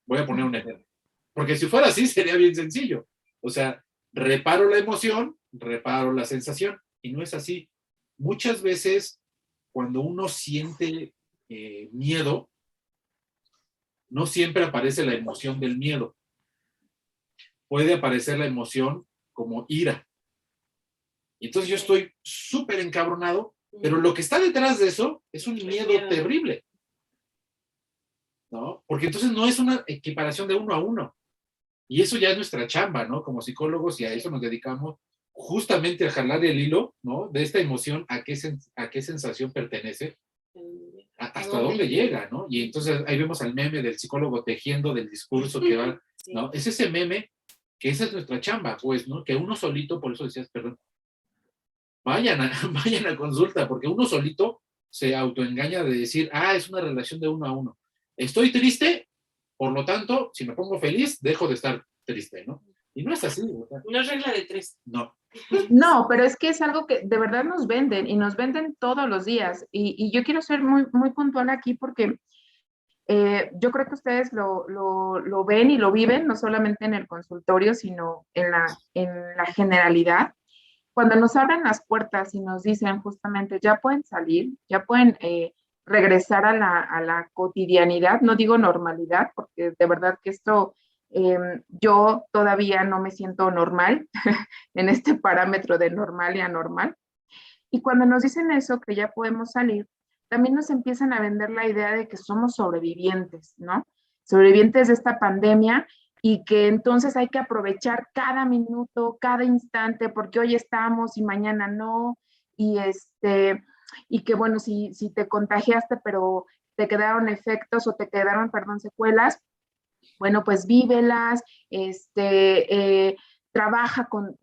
Voy a poner un ejemplo. Porque si fuera así, sería bien sencillo. O sea, reparo la emoción, reparo la sensación, y no es así. Muchas veces, cuando uno siente miedo, no siempre aparece la emoción del miedo. Puede aparecer la emoción como ira. Y entonces yo estoy súper encabronado, pero lo que está detrás de eso es un miedo terrible, ¿no? Porque entonces no es una equiparación de uno a uno. Y eso ya es nuestra chamba, ¿no? Como psicólogos, y a eso nos dedicamos, justamente a jalar el hilo, ¿no? De esta emoción, a qué sensación pertenece, ¿Hasta dónde llega, no? Y entonces ahí vemos al meme del psicólogo tejiendo del discurso que va, Sí. ¿no? Es ese meme que esa es nuestra chamba, pues, ¿no? Que uno solito, por eso decías, perdón, vayan a consulta, porque uno solito se autoengaña de decir, es una relación de uno a uno. Estoy triste, por lo tanto, si me pongo feliz, dejo de estar triste, ¿no? Y no es así, ¿verdad? No es regla de 3. No. No, pero es que es algo que de verdad nos venden y nos venden todos los días. Y yo quiero ser muy, muy puntual aquí porque yo creo que ustedes lo ven y lo viven, no solamente en el consultorio, sino en la generalidad. Cuando nos abren las puertas y nos dicen justamente, ya pueden salir, ya pueden regresar a la cotidianidad, no digo normalidad, porque de verdad que esto, yo todavía no me siento normal en este parámetro de normal y anormal. Y cuando nos dicen eso, que ya podemos salir, también nos empiezan a vender la idea de que somos sobrevivientes, ¿no? Sobrevivientes de esta pandemia y que entonces hay que aprovechar cada minuto, cada instante, porque hoy estamos y mañana no, y y que bueno, si te contagiaste, pero te quedaron efectos o te quedaron, perdón, secuelas, bueno, pues vívelas, trabaja con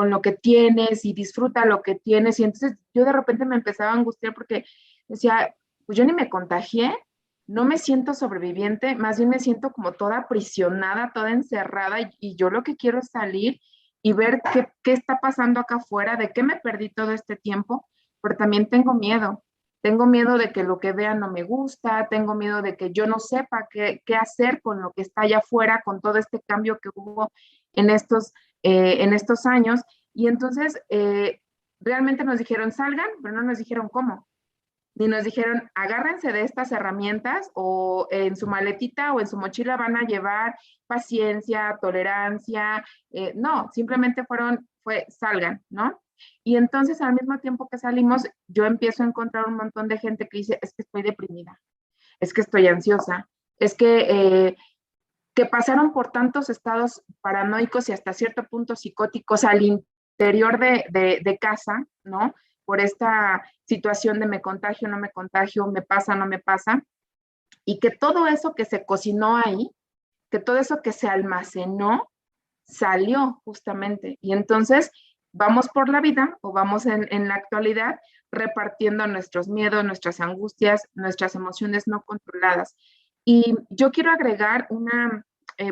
lo que tienes y disfruta lo que tienes. Y entonces yo de repente me empezaba a angustiar porque decía, pues yo ni me contagié, no me siento sobreviviente, más bien me siento como toda aprisionada, toda encerrada y yo lo que quiero es salir y ver qué está pasando acá afuera, de qué me perdí todo este tiempo, pero también tengo miedo. Tengo miedo de que lo que vea no me gusta, tengo miedo de que yo no sepa qué hacer con lo que está allá afuera, con todo este cambio que hubo en estos años. Y entonces realmente nos dijeron salgan, pero no nos dijeron cómo. Ni nos dijeron agárrense de estas herramientas o en su maletita o en su mochila van a llevar paciencia, tolerancia. No, simplemente fue salgan, ¿no? Y entonces al mismo tiempo que salimos, yo empiezo a encontrar un montón de gente que dice, es que estoy deprimida, es que estoy ansiosa, es que pasaron por tantos estados paranoicos y hasta cierto punto psicóticos al interior de casa, ¿no? Por esta situación de me contagio, no me contagio, me pasa, no me pasa, y que todo eso que se cocinó ahí, que todo eso que se almacenó, salió justamente. Y entonces vamos por la vida o vamos en la actualidad repartiendo nuestros miedos, nuestras angustias, nuestras emociones no controladas. Y yo quiero agregar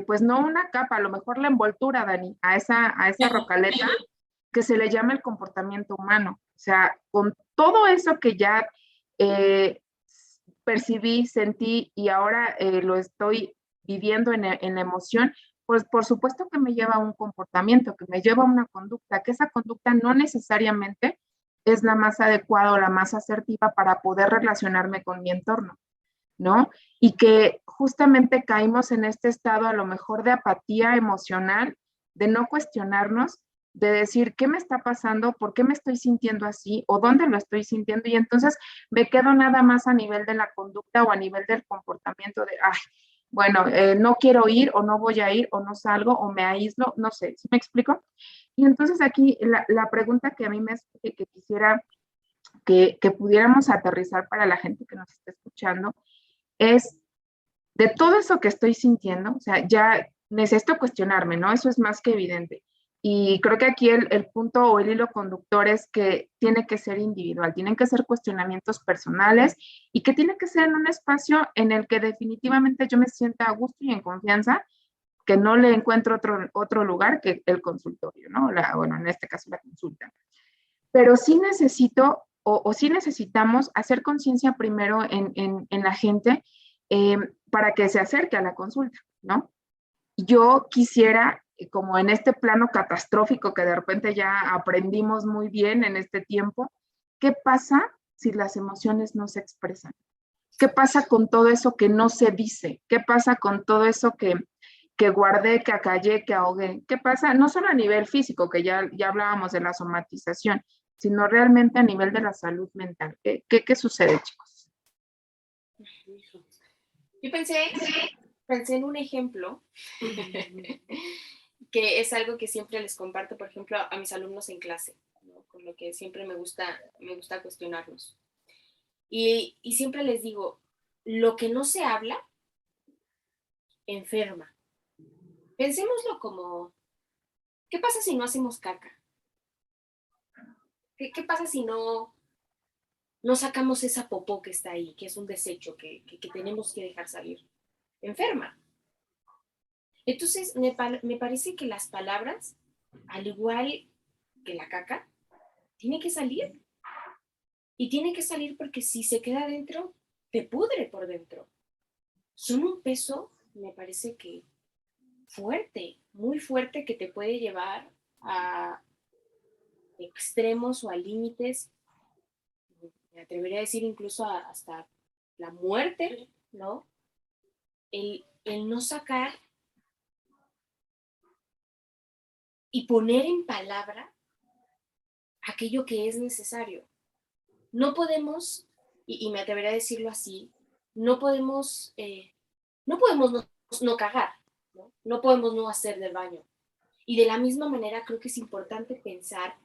pues no una capa, a lo mejor la envoltura, Dani, a esa rocaleta que se le llama el comportamiento humano. O sea, con todo eso que ya percibí, sentí y ahora lo estoy viviendo en la emoción, pues por supuesto que me lleva a un comportamiento, que me lleva a una conducta, que esa conducta no necesariamente es la más adecuada o la más asertiva para poder relacionarme con mi entorno, ¿no? Y que justamente caímos en este estado a lo mejor de apatía emocional, de no cuestionarnos, de decir, ¿qué me está pasando? ¿Por qué me estoy sintiendo así? ¿O dónde lo estoy sintiendo? Y entonces me quedo nada más a nivel de la conducta o a nivel del comportamiento de, bueno, no quiero ir o no voy a ir o no salgo o me aíslo, no sé, ¿sí me explico? Y entonces aquí la pregunta que a mí que quisiera que pudiéramos aterrizar para la gente que nos está escuchando es de todo eso que estoy sintiendo, o sea, ya necesito cuestionarme, ¿no? Eso es más que evidente. Y creo que aquí el punto o el hilo conductor es que tiene que ser individual, tienen que ser cuestionamientos personales y que tiene que ser en un espacio en el que definitivamente yo me sienta a gusto y en confianza, que no le encuentro otro lugar que el consultorio, ¿no? Bueno, en este caso la consulta. Pero sí necesito o sí necesitamos hacer conciencia primero en la gente para que se acerque a la consulta, ¿no? Yo quisiera, como en este plano catastrófico que de repente ya aprendimos muy bien en este tiempo, ¿qué pasa si las emociones no se expresan? ¿Qué pasa con todo eso que no se dice? ¿Qué pasa con todo eso que guardé, que acallé, que ahogué? ¿Qué pasa? No solo a nivel físico, que ya hablábamos de la somatización, sino realmente a nivel de la salud mental. ¿Qué sucede, chicos? Yo pensé en un ejemplo que es algo que siempre les comparto, por ejemplo, a mis alumnos en clase, ¿no? Con lo que siempre me gusta cuestionarlos. Y siempre les digo, lo que no se habla, enferma. Pensémoslo como, ¿qué pasa si no hacemos caca? ¿Qué pasa si no sacamos esa popó que está ahí, que es un desecho que tenemos que dejar salir? Enferma. Entonces, me parece que las palabras, al igual que la caca, tienen que salir. Y tiene que salir porque si se queda dentro, te pudre por dentro. Son un peso, me parece que fuerte, muy fuerte, que te puede llevar a extremos o a límites, me atrevería a decir incluso hasta la muerte, ¿no? El no sacar y poner en palabra aquello que es necesario. No podemos, y me atrevería a decirlo así, no podemos no cagar, ¿no? No podemos no hacer del baño. Y de la misma manera creo que es importante pensar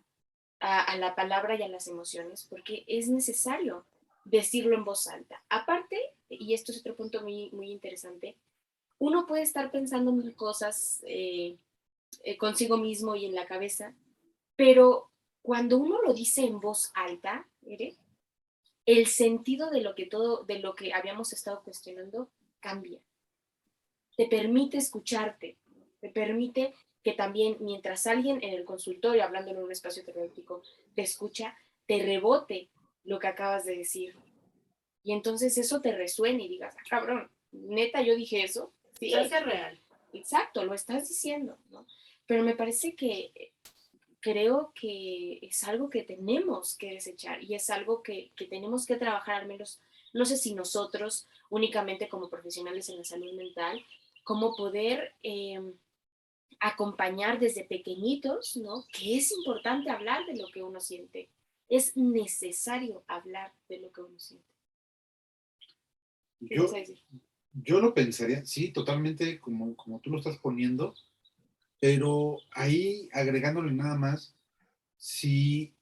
a la palabra y a las emociones, porque es necesario decirlo en voz alta. Aparte, y esto es otro punto muy, muy interesante, uno puede estar pensando mil cosas consigo mismo y en la cabeza, pero cuando uno lo dice en voz alta, el sentido de lo que habíamos estado cuestionando cambia. Te permite escucharte, te permite que también mientras alguien en el consultorio, hablando en un espacio terapéutico, te escucha, te rebote lo que acabas de decir. Y entonces eso te resuene y digas, cabrón, neta, yo dije eso. Sí, es real. Exacto, lo estás diciendo, ¿no? Pero me parece que creo que es algo que tenemos que desechar y es algo que tenemos que trabajar, al menos, no sé si nosotros, únicamente como profesionales en la salud mental, cómo poder acompañar desde pequeñitos, ¿no? Que es importante hablar de lo que uno siente. Es necesario hablar de lo que uno siente. Yo lo pensaría, sí, totalmente como tú lo estás poniendo, pero ahí agregándole nada más, si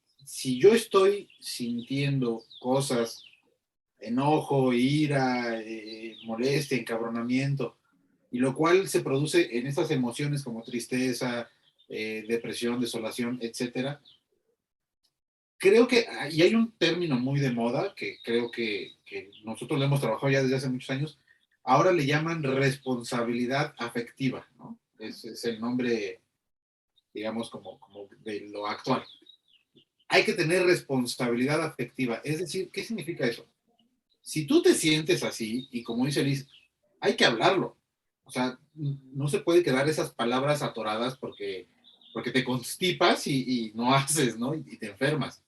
yo estoy sintiendo cosas, enojo, ira, molestia, encabronamiento, y lo cual se produce en estas emociones como tristeza, depresión, desolación, etcétera. Creo que, y hay un término muy de moda que creo que nosotros lo hemos trabajado ya desde hace muchos años, ahora le llaman responsabilidad afectiva, ¿no? Es el nombre, digamos, como de lo actual. Hay que tener responsabilidad afectiva, es decir, ¿qué significa eso? Si tú te sientes así, y como dice Liz, hay que hablarlo. O sea, no se puede quedar esas palabras atoradas porque te constipas y no haces, ¿no? Y te enfermas.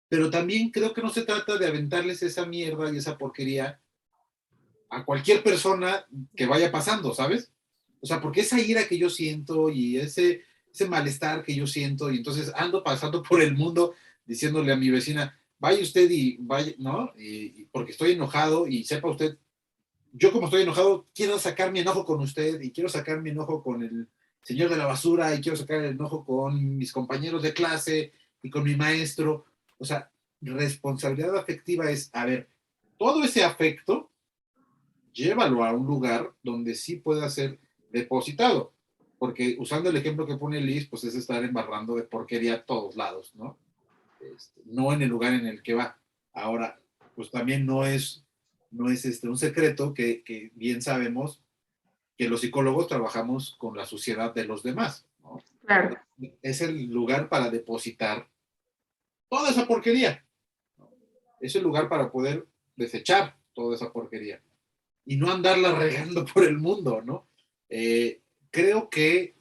Pero también creo que no se trata de aventarles esa mierda y esa porquería a cualquier persona que vaya pasando, ¿sabes? O sea, porque esa ira que yo siento y ese malestar que yo siento, y entonces ando pasando por el mundo diciéndole a mi vecina, vaya usted y vaya, ¿no? Porque estoy enojado y sepa usted, yo como estoy enojado, quiero sacar mi enojo con usted y quiero sacar mi enojo con el señor de la basura y quiero sacar el enojo con mis compañeros de clase y con mi maestro. O sea, responsabilidad afectiva es, a ver, todo ese afecto, llévalo a un lugar donde sí pueda ser depositado. Porque usando el ejemplo que pone Liz, pues es estar embarrando de porquería a todos lados, ¿no? No en el lugar en el que va. Ahora, pues también no es un secreto que bien sabemos que los psicólogos trabajamos con la suciedad de los demás, ¿no? Claro. Es el lugar para depositar toda esa porquería, ¿no? Es el lugar para poder desechar toda esa porquería y no andarla regando por el mundo, ¿no? Creo que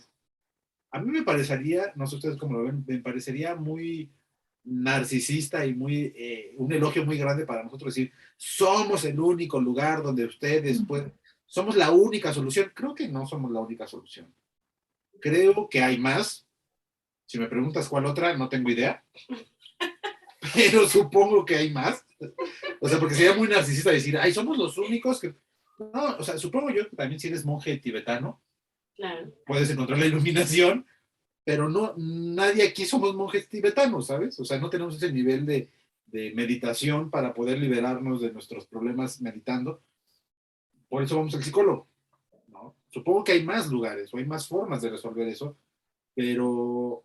a mí me parecería, no sé ustedes cómo lo ven, me parecería muy narcisista y un elogio muy grande para nosotros decir, somos el único lugar donde ustedes pueden, somos la única solución. Creo que no somos la única solución. Creo que hay más. Si me preguntas cuál otra, no tengo idea. Pero supongo que hay más. O sea, porque sería muy narcisista decir, ay, somos los únicos que... No, o sea, supongo yo que también si eres monje tibetano, claro, puedes encontrar la iluminación, pero no, nadie aquí somos monjes tibetanos, ¿sabes? O sea, no tenemos ese nivel de meditación para poder liberarnos de nuestros problemas meditando. Por eso vamos al psicólogo, ¿no? Supongo que hay más lugares o hay más formas de resolver eso, pero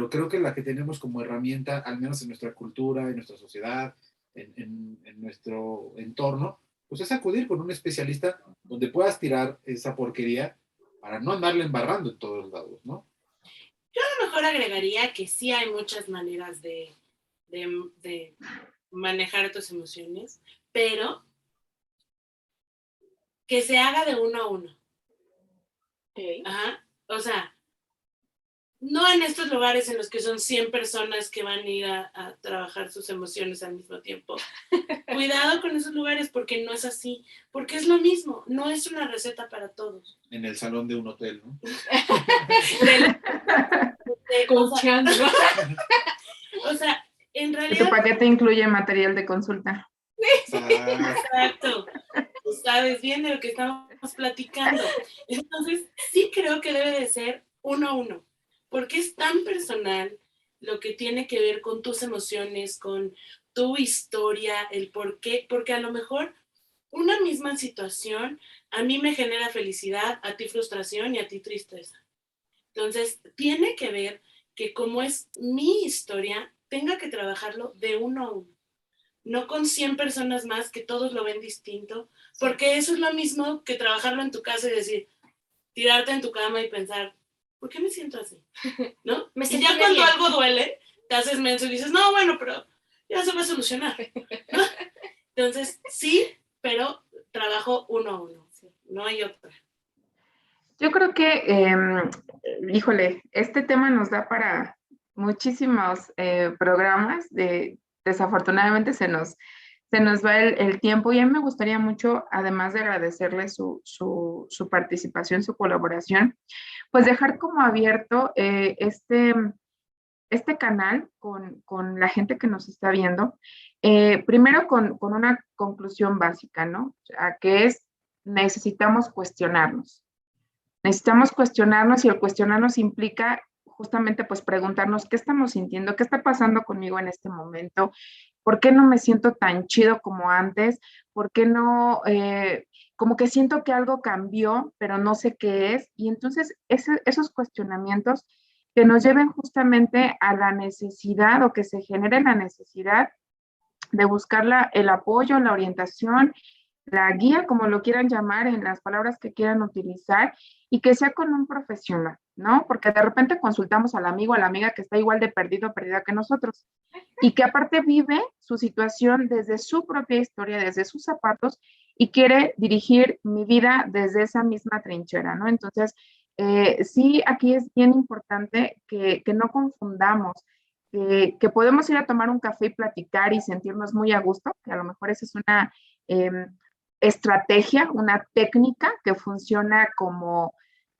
creo que la que tenemos como herramienta, al menos en nuestra cultura, en nuestra sociedad, en nuestro entorno, pues es acudir con un especialista donde puedas tirar esa porquería para no andarle embarrando en todos lados, ¿no? Yo a lo mejor agregaría que sí hay muchas maneras de manejar tus emociones, pero que se haga de uno a uno. Okay. Ajá. O sea, no en estos lugares en los que son 100 personas que van a ir a trabajar sus emociones al mismo tiempo. Cuidado con esos lugares porque no es así, porque es lo mismo, no es una receta para todos. En el salón de un hotel, ¿no? O sea, en Y tu realidad... paquete incluye material de consulta. Exacto. Tú sabes bien de lo que estamos platicando. Entonces, sí creo que debe de ser uno a uno, porque es tan personal lo que tiene que ver con tus emociones, con tu historia, el por qué, porque a lo mejor una misma situación a mí me genera felicidad, a ti frustración y a ti tristeza. Entonces, tiene que ver que como es mi historia, tenga que trabajarlo de uno a uno. No con 100 personas más que todos lo ven distinto, porque eso es lo mismo que trabajarlo en tu casa y decir, tirarte en tu cama y pensar, ¿por qué me siento así? ¿No? Y ya cuando algo duele, te haces menso y dices, no, bueno, pero ya se va a solucionar, ¿no? Entonces, sí, pero trabajo uno a uno, no hay otra. Yo creo que, híjole, este tema nos da para muchísimos programas. Desafortunadamente se nos va el tiempo y a mí me gustaría mucho, además de agradecerle su participación, su colaboración, pues dejar como abierto este canal con la gente que nos está viendo. Primero con una conclusión básica, ¿no? O sea, que es, necesitamos cuestionarnos. Necesitamos cuestionarnos y el cuestionarnos implica justamente pues preguntarnos qué estamos sintiendo, qué está pasando conmigo en este momento, por qué no me siento tan chido como antes, por qué no, como que siento que algo cambió, pero no sé qué es. Y entonces esos cuestionamientos que nos lleven justamente a la necesidad o que se genere la necesidad de buscar el apoyo, la orientación, la guía, como lo quieran llamar, en las palabras que quieran utilizar, y que sea con un profesional, ¿no? Porque de repente consultamos al amigo, a la amiga que está igual de perdido o perdida que nosotros, y que aparte vive su situación desde su propia historia, desde sus zapatos, y quiere dirigir mi vida desde esa misma trinchera, ¿no? Entonces, sí, aquí es bien importante que no confundamos, que podemos ir a tomar un café y platicar y sentirnos muy a gusto, que a lo mejor esa es una estrategia, una técnica que funciona como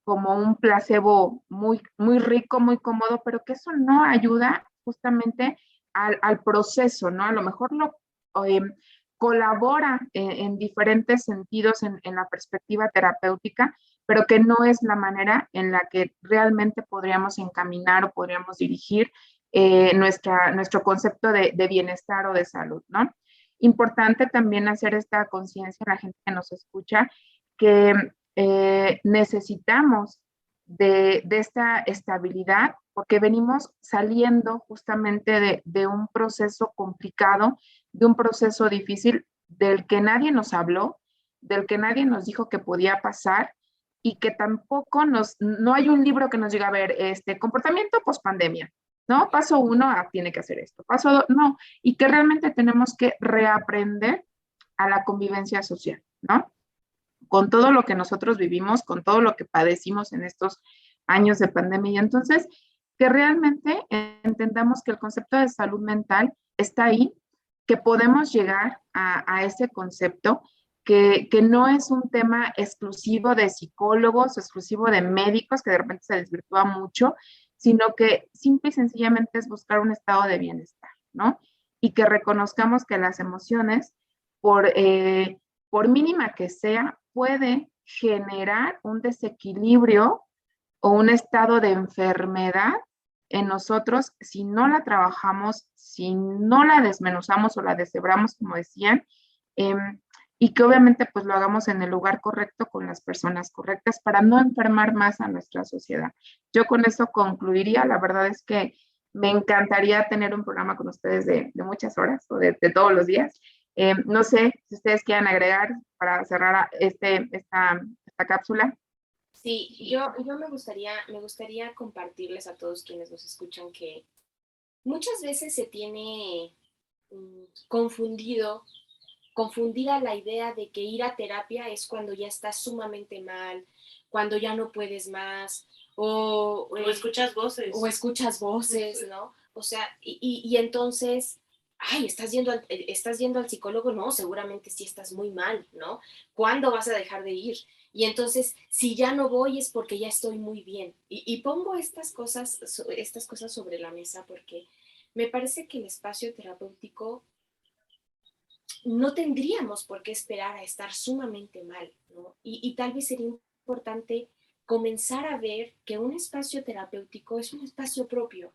un placebo muy, muy rico, muy cómodo, pero que eso no ayuda justamente al proceso, ¿no? A lo mejor colabora en diferentes sentidos en la perspectiva terapéutica, pero que no es la manera en la que realmente podríamos encaminar o podríamos dirigir nuestro concepto de bienestar o de salud, ¿no? Importante también hacer esta conciencia a la gente que nos escucha, que necesitamos de esta estabilidad, porque venimos saliendo justamente de un proceso complicado, de un proceso difícil del que nadie nos habló, del que nadie nos dijo que podía pasar y que tampoco no hay un libro que nos diga, a ver, comportamiento post-pandemia, ¿no? Paso 1, tiene que hacer esto. Paso 2, no. Y que realmente tenemos que reaprender a la convivencia social, ¿no? Con todo lo que nosotros vivimos, con todo lo que padecimos en estos años de pandemia. Y entonces, que realmente entendamos que el concepto de salud mental está ahí, que podemos llegar a ese concepto, que no es un tema exclusivo de psicólogos, exclusivo de médicos, que de repente se desvirtúa mucho, sino que simple y sencillamente es buscar un estado de bienestar, ¿no? Y que reconozcamos que las emociones, por mínima que sea, puede generar un desequilibrio o un estado de enfermedad en nosotros si no la trabajamos, si no la desmenuzamos o la deshebramos, como decían, y que obviamente pues lo hagamos en el lugar correcto con las personas correctas para no enfermar más a nuestra sociedad. Yo con eso concluiría. La verdad es que me encantaría tener un programa con ustedes de muchas horas o de todos los días. No sé si ustedes quieran agregar para cerrar esta cápsula. Sí, yo me gustaría compartirles a todos quienes nos escuchan que muchas veces se tiene confundida la idea de que ir a terapia es cuando ya estás sumamente mal, cuando ya no puedes más, o escuchas voces. O escuchas voces, ¿no? O sea, y entonces, ay, ¿estás yendo al psicólogo? No, seguramente sí estás muy mal, ¿no? ¿Cuándo vas a dejar de ir? Y entonces, si ya no voy es porque ya estoy muy bien. Y pongo estas cosas sobre la mesa porque me parece que el espacio terapéutico no tendríamos por qué esperar a estar sumamente mal, ¿no? Y tal vez sería importante comenzar a ver que un espacio terapéutico es un espacio propio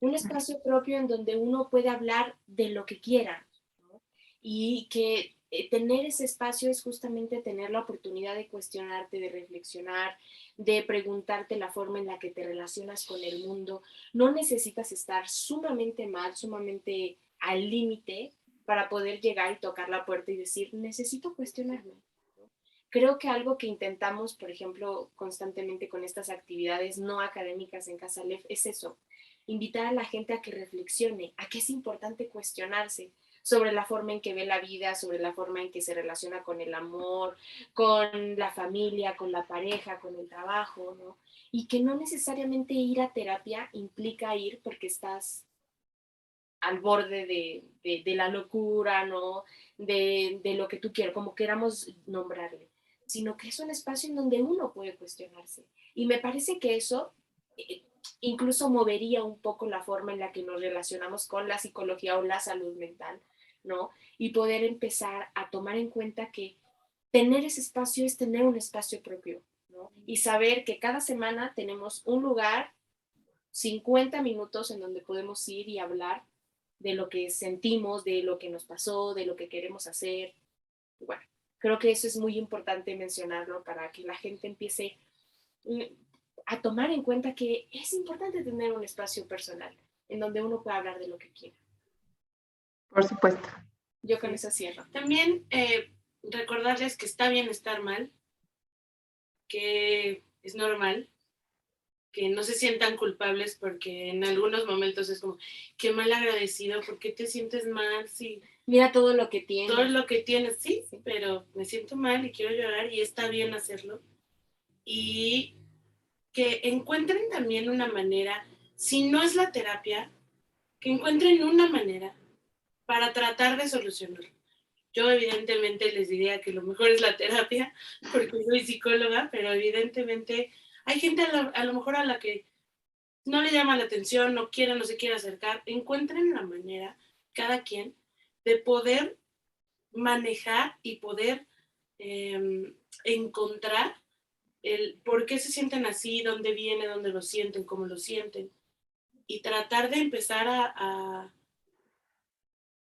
en donde uno puede hablar de lo que quiera, ¿no? Y que tener ese espacio es justamente tener la oportunidad de cuestionarte, de reflexionar, de preguntarte la forma en la que te relacionas con el mundo. No necesitas estar sumamente mal, sumamente al límite para poder llegar y tocar la puerta y decir, necesito cuestionarme. Creo que algo que intentamos, por ejemplo, constantemente con estas actividades no académicas en Casa Lef es eso, invitar a la gente a que reflexione, a que es importante cuestionarse sobre la forma en que ve la vida, sobre la forma en que se relaciona con el amor, con la familia, con la pareja, con el trabajo, ¿no? Y que no necesariamente ir a terapia implica ir porque estás al borde de la locura, ¿no? De lo que tú quieras, como queramos nombrarle, sino que es un espacio en donde uno puede cuestionarse. Y me parece que eso incluso movería un poco la forma en la que nos relacionamos con la psicología o la salud mental, ¿no? Y poder empezar a tomar en cuenta que tener ese espacio es tener un espacio propio, ¿no? Y saber que cada semana tenemos un lugar, 50 minutos en donde podemos ir y hablar de lo que sentimos, de lo que nos pasó, de lo que queremos hacer. Bueno, creo que eso es muy importante mencionarlo para que la gente empiece a tomar en cuenta que es importante tener un espacio personal en donde uno pueda hablar de lo que quiera. Por supuesto. Yo con eso cierro. También recordarles que está bien estar mal, que es normal, que no se sientan culpables porque en algunos momentos es como, qué mal agradecido, ¿por qué te sientes mal? Sí, mira todo lo que tienes. Todo lo que tienes, sí, pero me siento mal y quiero llorar y está bien hacerlo. Y que encuentren también una manera, si no es la terapia, que encuentren una manera para tratar de solucionarlo. Yo evidentemente les diría que lo mejor es la terapia, porque soy psicóloga, pero evidentemente hay gente a lo mejor a la que no le llama la atención, no se quiere acercar. Encuentren la manera, cada quien, de poder manejar y poder encontrar el por qué se sienten así, dónde viene, dónde lo sienten, cómo lo sienten, y tratar de empezar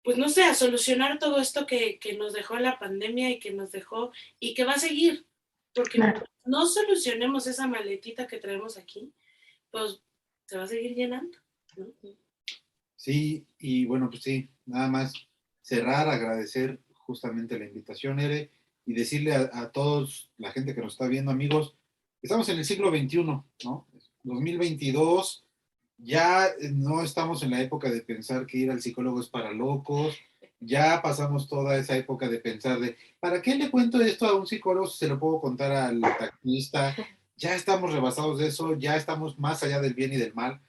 pues no sé, a solucionar todo esto que nos dejó la pandemia y que nos dejó y que va a seguir, porque Claro. no solucionemos esa maletita que traemos aquí, pues se va a seguir llenando, ¿no? Sí, y bueno, pues sí, nada más cerrar, agradecer justamente la invitación, Ere, y decirle a todos, la gente que nos está viendo, amigos, estamos en el siglo XXI, ¿no? 2022, ya no estamos en la época de pensar que ir al psicólogo es para locos, ya pasamos toda esa época de pensar de, ¿para qué le cuento esto a un psicólogo si se lo puedo contar al taxista? Ya estamos rebasados de eso, ya estamos más allá del bien y del mal.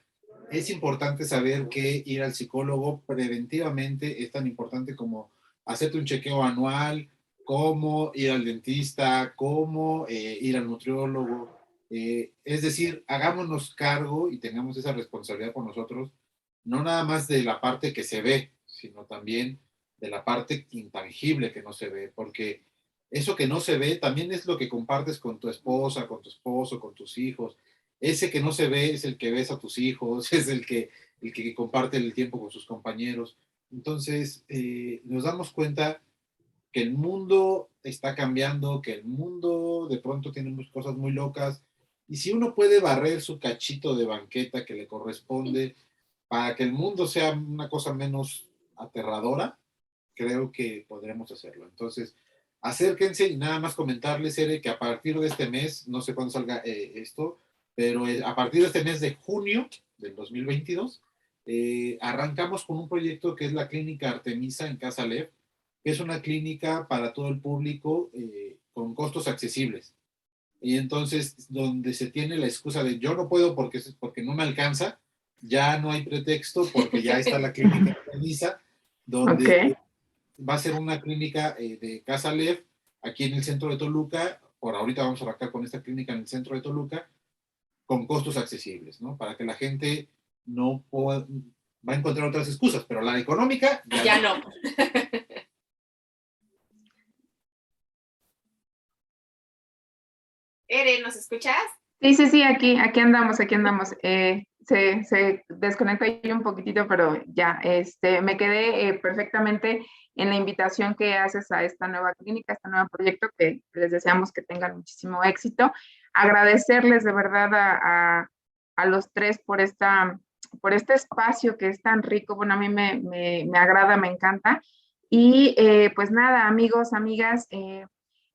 Es importante saber que ir al psicólogo preventivamente es tan importante como hacerte un chequeo anual, como ir al dentista, como ir al nutriólogo. Es decir, hagámonos cargo y tengamos esa responsabilidad con nosotros, no nada más de la parte que se ve, sino también de la parte intangible que no se ve, porque eso que no se ve también es lo que compartes con tu esposa, con tu esposo, con tus hijos. ese que no se ve es el que ves a tus hijos, es el que comparte el tiempo con sus compañeros. Entonces, nos damos cuenta que el mundo está cambiando, que el mundo de pronto tiene cosas muy locas, y si uno puede barrer su cachito de banqueta que le corresponde para que el mundo sea una cosa menos aterradora, creo que podremos hacerlo. Entonces, acérquense y nada más comentarles, Ere, que a partir de este mes, no sé cuándo salga esto, pero a partir de este mes de junio del 2022, arrancamos con un proyecto que es la Clínica Artemisa en Casa Lev, que es una clínica para todo el público con costos accesibles. Y entonces, donde se tiene la excusa de yo no puedo porque no me alcanza, ya no hay pretexto porque ya está la Clínica Artemisa, donde va a ser una clínica de Casa Lev aquí en el centro de Toluca. Por ahorita vamos a arrancar con esta clínica en el centro de Toluca, con costos accesibles, ¿no? Para que la gente no pueda, va a encontrar otras excusas, pero la económica ya no. Ere, ¿nos escuchas? Sí, aquí andamos. Se desconectó ahí un poquitito, pero ya, me quedé perfectamente en la invitación que haces a esta nueva clínica, a este nuevo proyecto, que les deseamos que tengan muchísimo éxito. Agradecerles de verdad a los tres por este espacio que es tan rico. Bueno, a mí me agrada, me encanta. Y pues nada, amigos, amigas,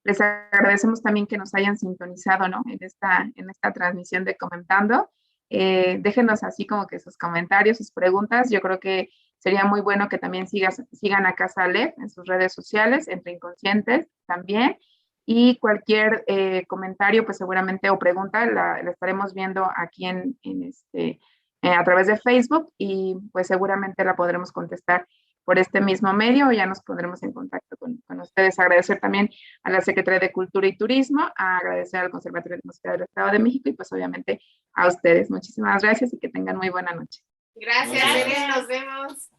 les agradecemos también que nos hayan sintonizado, ¿no? En esta transmisión de Comentando. Déjenos así como que sus comentarios, sus preguntas. Yo creo que sería muy bueno que también sigan a Casa Lev en sus redes sociales, Entre Inconscientes también. Y cualquier comentario, pues seguramente, o pregunta, la estaremos viendo aquí a través de Facebook, y pues seguramente la podremos contestar por este mismo medio, ya nos pondremos en contacto con ustedes. Agradecer también a la Secretaría de Cultura y Turismo, agradecer al Conservatorio de Música del Estado de México y pues obviamente a ustedes. Muchísimas gracias y que tengan muy buena noche. Gracias, Ere, nos vemos.